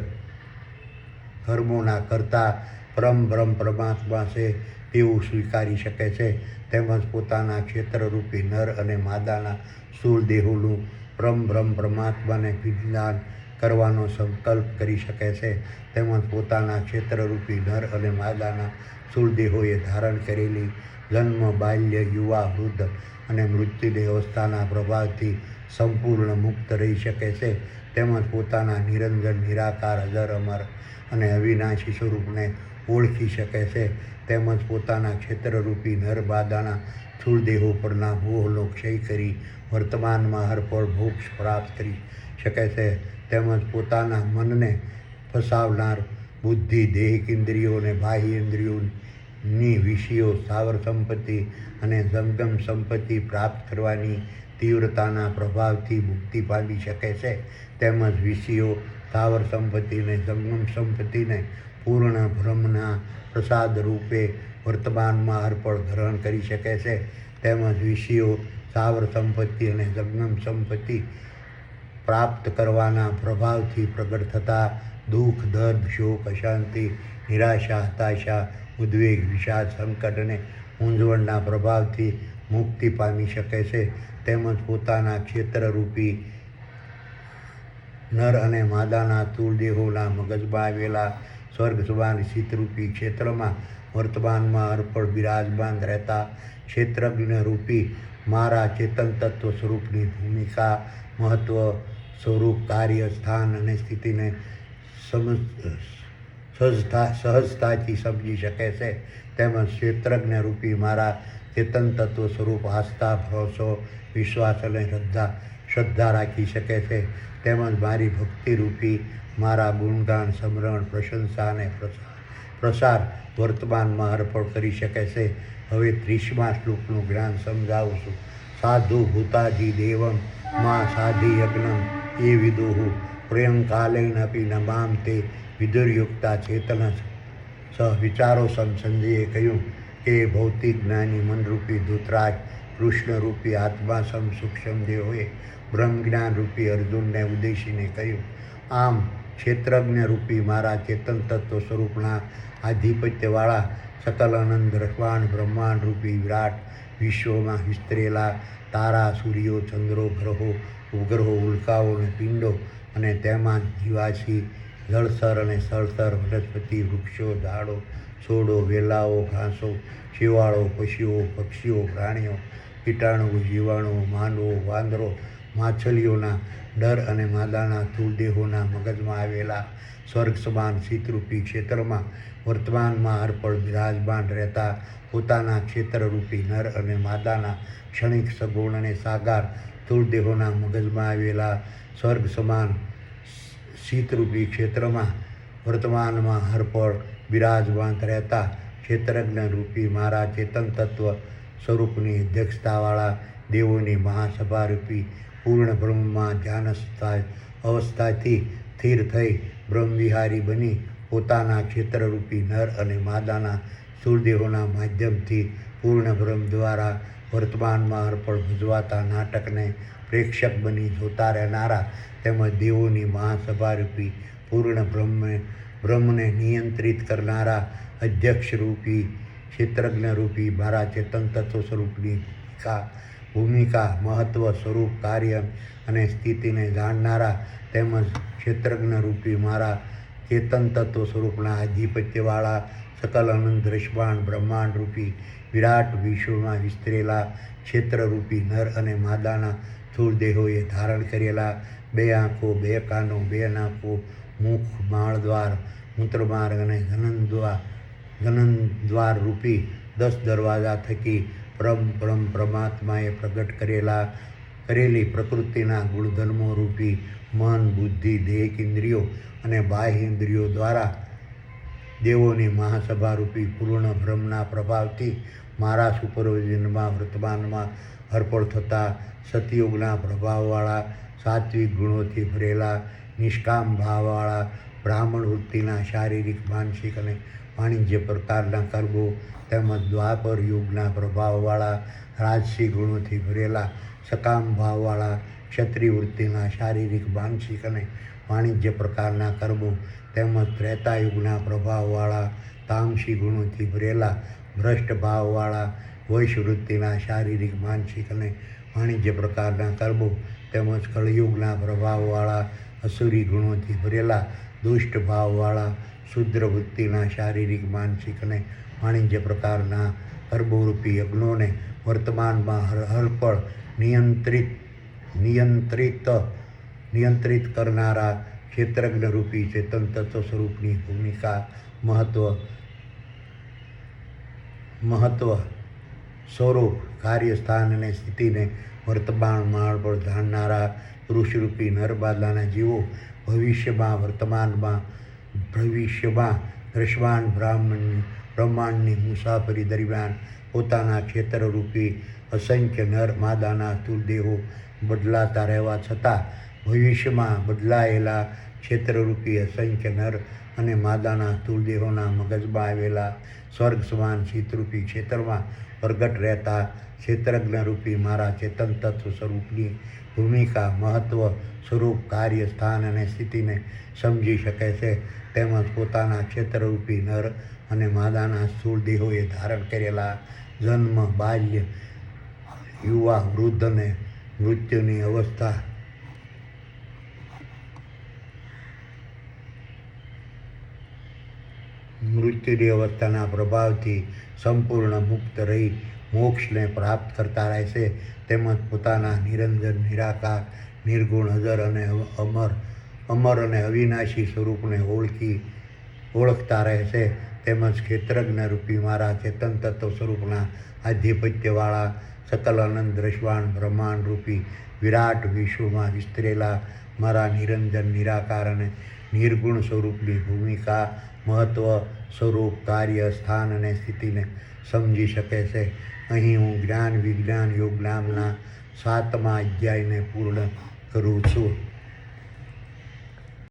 કર્મોના કરતા બ્રહ્મ પરમાત્મા છે તેવું સ્વીકારી શકે છે, તેમજ પોતાના ક્ષેત્રરૂપી નર અને માદાના સ્થૂળ દેહોનું બ્રહ્મ પરમાત્માને વિજ્ઞાન કરવાનો સંકલ્પ કરી શકે છે, તેમજ પોતાના ક્ષેત્રરૂપી નર અને માદાના સ્થૂળ દેહોએ ધારણ કરેલી જન્મ, બાલ્ય, યુવા, વૃદ્ધ અને મૃત્યુદેહ અવસ્થાના પ્રભાવથી સંપૂર્ણ મુક્ત રહી શકે છે, તેમજ પોતાના નિરંજન, નિરાકાર, અજર, અમર અને અવિનાશી સ્વરૂપને ઓળખી શકે છે, તેમજ પોતાના ક્ષેત્રરૂપી નર માદાના સ્થૂળ દેહો પરના મોહનો ક્ષય કરી વર્તમાનમાં હરપળ મોક્ષ પ્રાપ્ત કરી શકે છે, તેમજ પોતાના મનને ફસાવનાર બુદ્ધિ, દેહિક ઇન્દ્રિયો અને બાહ્ય ઇન્દ્રિયોની વિષયો, સ્થાવર સંપત્તિ અને જંગમ સંપત્તિ પ્રાપ્ત કરવાની તીવ્રતાના પ્રભાવથી મુક્તિ પામી શકે છે, તેમજ વિષયો, સ્થાવર સંપત્તિ અને જંગમ સંપત્તિને પૂર્ણ બ્રહ્મના પ્રસાદ રૂપે વર્તમાનમાં અર્પણ ગ્રહણ કરી શકે છે, તેમજ વિષયો, સ્થાવર સંપત્તિ અને જંગમ સંપત્તિ પ્રાપ્ત કરવાના પ્રભાવથી પ્રગટ થતા દુઃખ, દર્દ, શોક, અશાંતિ, નિરાશા, હતાશા, ઉદ્વેગ, વિષાદ, સંકટ અને મૂંઝવણના પ્રભાવથી મુક્તિ પામી શકે છે, તેમજ પોતાના ક્ષેત્રરૂપી નર અને માદાના સ્થૂળ દેહોના મગજમાં આવેલા સ્વર્ગ સમાન ચિત્તરૂપી ક્ષેત્રમાં વર્તમાનમાં અર્પણ બિરાજમાન રહેતા ક્ષેત્રજ્ઞરૂપી મારા ચેતન તત્વ સ્વરૂપની ભૂમિકા, મહત્વ, સ્વરૂપ, કાર્ય, સ્થાન અને સ્થિતિને સહજતાથી સમજી શકે છે, તેમજ ક્ષેત્રજ્ઞરૂપી મારા ચેતન તત્વ સ્વરૂપ આસ્થા, ભરોસો, વિશ્વાસ અને શ્રદ્ધા રાખી શકે છે, તેમજ મારી ભક્તિરૂપી મારા ગુણગાન, સ્મરણ, પ્રશંસા અને પ્રસાર વર્તમાનમાં અર્પણ કરી શકે છે. હવે 30મા શ્લોકનું જ્ઞાન સમજાવું છું. સાધુ ભૂતાધિ દેવમ મા સાધિ યજ્ઞમ એ વિદુઃ પ્રયંકાલેનપી નમામ તે વિદુર્યુક્તા ચેતન સ વિચારો સંજયે કહ્યું કે ભૌતિક જ્ઞાની મનરૂપી ધૃતરાજ કૃષ્ણરૂપી આત્મા સૂક્ષ્મ દેહોએ બ્રહ્મજ્ઞાનરૂપી અર્જુનને ઉદ્દેશીને કહ્યું. આમ ક્ષેત્રજ્ઞરૂપી મારા ચેતન તત્વ સ્વરૂપના આધિપત્યવાળા સકલ અનંત બ્રહ્માંડરૂપી વિરાટ વિશ્વમાં વિસ્તરેલા તારા, સૂર્યો, ચંદ્રો, ગ્રહો, ઉપગ્રહો, ઉલ્કાઓ અને પિંડો અને તેમાં જીવાશી, જળચર અને સ્થળચર, વનસ્પતિ, વૃક્ષો, ઝાડો, છોડો, વેલાઓ, ઘાસો, શેવાળો, પશુઓ, પક્ષીઓ, પ્રાણીઓ, કીટાણુઓ, જીવાણુઓ, માનવો, વાંદરો, માછલીઓના નર અને માદાના સ્થૂળ દેહોના મગજમાં આવેલા સ્વર્ગ સમાન ચિત્તરૂપી ક્ષેત્રમાં વર્તમાનમાં અર્પણ બિરાજમાન રહેતા પોતાના ક્ષેત્રરૂપી નર અને માદાના ક્ષણિક, સગુણ અને સાકાર સ્થૂળ દેહોના મગજમાં આવેલા સ્વર્ગ સમાન ચિત્તરૂપી ક્ષેત્રમાં વર્તમાનમાં અર્પણ બિરાજમાન રહેતા ક્ષેત્રજ્ઞરૂપી મારા ચેતન તત્વ સ્વરૂપની અધ્યક્ષતાવાળા દેવોની મહાસભારૂપી પૂર્ણ બ્રહ્મમાં ધ્યાનસ્થ અવસ્થાથી સ્થિર થઈ બ્રહ્મવિહારી બની પોતાના ક્ષેત્રરૂપી નર અને માદાના સ્થૂળ દેહોના માધ્યમથી પૂર્ણ બ્રહ્મ દ્વારા વર્તમાનમાં અર્પણ ભજવાતા નાટકને પ્રેક્ષક બની જોતા રહેનારા તેમજ દેવોની મહાસભારૂપી પૂર્ણ બ્રહ્મને નિયંત્રિત કરનારા અધ્યક્ષરૂપી ક્ષેત્રજ્ઞરૂપી મારા ચેતન તત્વ સ્વરૂપની ભૂમિકા, મહત્વ, સ્વરૂપ, કાર્ય અને સ્થિતિને જાણનારા તેમજ ક્ષેત્રજ્ઞરૂપી મારા ચેતન તત્વ સ્વરૂપના આધિપત્યવાળા સકલ અનંત બ્રહ્માંડરૂપી વિરાટ વિશ્વમાં વિસ્તરેલા ક્ષેત્રરૂપી નર અને માદાના સ્થૂળ દેહોએ ધારણ કરેલા 2 આંખો, 2 કાનો, 2 નાકો, મુખ, માળદ્વાર, મૂત્રમાર્ગ અને જનનદ્વાર રૂપી 10 દરવાજા થકી બ્રહ્મ પરમાત્માએ પ્રગટ કરેલી પ્રકૃતિના ગુણધર્મો રૂપી મન, બુદ્ધિ, દેહિક ઇન્દ્રિયો અને બાહ્ય ઇન્દ્રિયો દ્વારા દેવોની મહાસભારૂપી પૂર્ણ બ્રહ્મના પ્રભાવથી મારા સુપરવિઝનમાં વર્તમાનમાં અર્પણ થતા સતયુગના પ્રભાવવાળા સાત્વિક ગુણોથી ભરેલા નિષ્કામ ભાવવાળા બ્રાહ્મણ વૃત્તિના શારીરિક, માનસિક અને વાણિજ્ય પ્રકારના કર્મો તેમજ દ્વાપર યુગના પ્રભાવવાળા રાજસી ગુણોથી ભરેલા સકામ ભાવવાળા ક્ષત્રિય વૃત્તિના શારીરિક માનસિક અને વાણિજ્ય પ્રકારના કર્મો તેમજ ત્રેતાયુગના પ્રભાવવાળા તામસી ગુણોથી ભરેલા ભ્રષ્ટ ભાવવાળા વૈશ્ય વૃત્તિના શારીરિક માનસિક અને વાણિજ્ય પ્રકારના કર્મો તેમજ કળયુગના પ્રભાવવાળા અસુરી ગુણોથી ભરેલા દુષ્ટ ભાવવાળા શુદ્ર વૃત્તિના શારીરિક માનસિક અને વાણિજ્ય પ્રકારના કર્મોરૂપી યજ્ઞોને વર્તમાનમાં હરપળ નિયંત્રિત કરનારા ક્ષેત્રજ્ઞરૂપી ચેતન તત્વ સ્વરૂપની ભૂમિકા મહત્વ સ્વરૂપ કાર્યસ્થાન અને સ્થિતિને વર્તમાનમાં પણ જાણનારા પુરુષરૂપી નરમાદાના જીવો ભવિષ્યમાં દ્રશ્યમાન બ્રહ્માંડની મુસાફરી દરમિયાન પોતાના ક્ષેત્રરૂપી અસંખ્ય નર માદાના સ્થૂળ દેહો બદલાતા રહેવા છતાં ભવિષ્યમાં બદલાયેલા ક્ષેત્રરૂપી અસંખ્ય નર અને માદાના સ્થૂળ દેહોના મગજમાં આવેલા સ્વર્ગ સમાન ચિત્તરૂપી ક્ષેત્રમાં પ્રગટ રહેતા ક્ષેત્રજ્ઞરૂપી મારા ચેતન તત્વ સ્વરૂપની ભૂમિકા મહત્વ સ્વરૂપ કાર્ય સ્થાન અને સ્થિતિને સમજી શકે છે. તેમજ પોતાના ક્ષેત્રરૂપી નર અને માદાના સ્થૂળ દેહોએ ધારણ કરેલા જન્મ, બાલ્ય, યુવા, વૃદ્ધ અને મૃત્યુની અવસ્થાના પ્રભાવથી સંપૂર્ણ મુક્ત રહી મોક્ષને પ્રાપ્ત કરતા રહેશે. તેમજ પોતાના નિરંજન, નિરાકાર, નિર્ગુણ, અજર અને અમર અને અવિનાશી સ્વરૂપને ઓળખતા રહેશે. તેમજ ક્ષેત્રજ્ઞરૂપી મારા ચેતન તત્વ સ્વરૂપના આધિપત્યવાળા સકલ અનંત દ્રશ્યમાન બ્રહ્માંડરૂપી વિરાટ વિશ્વમાં વિસ્તરેલા મારા નિરંજન, નિરાકાર અને નિર્ગુણ સ્વરૂપની ભૂમિકા મહત્વ સ્વરૂપ કાર્ય સ્થાન અને સ્થિતિને સમજી શકે છે. અહીં હું જ્ઞાન વિજ્ઞાન યોગ નામના 7મા અધ્યાયને પૂર્ણ કરું છું.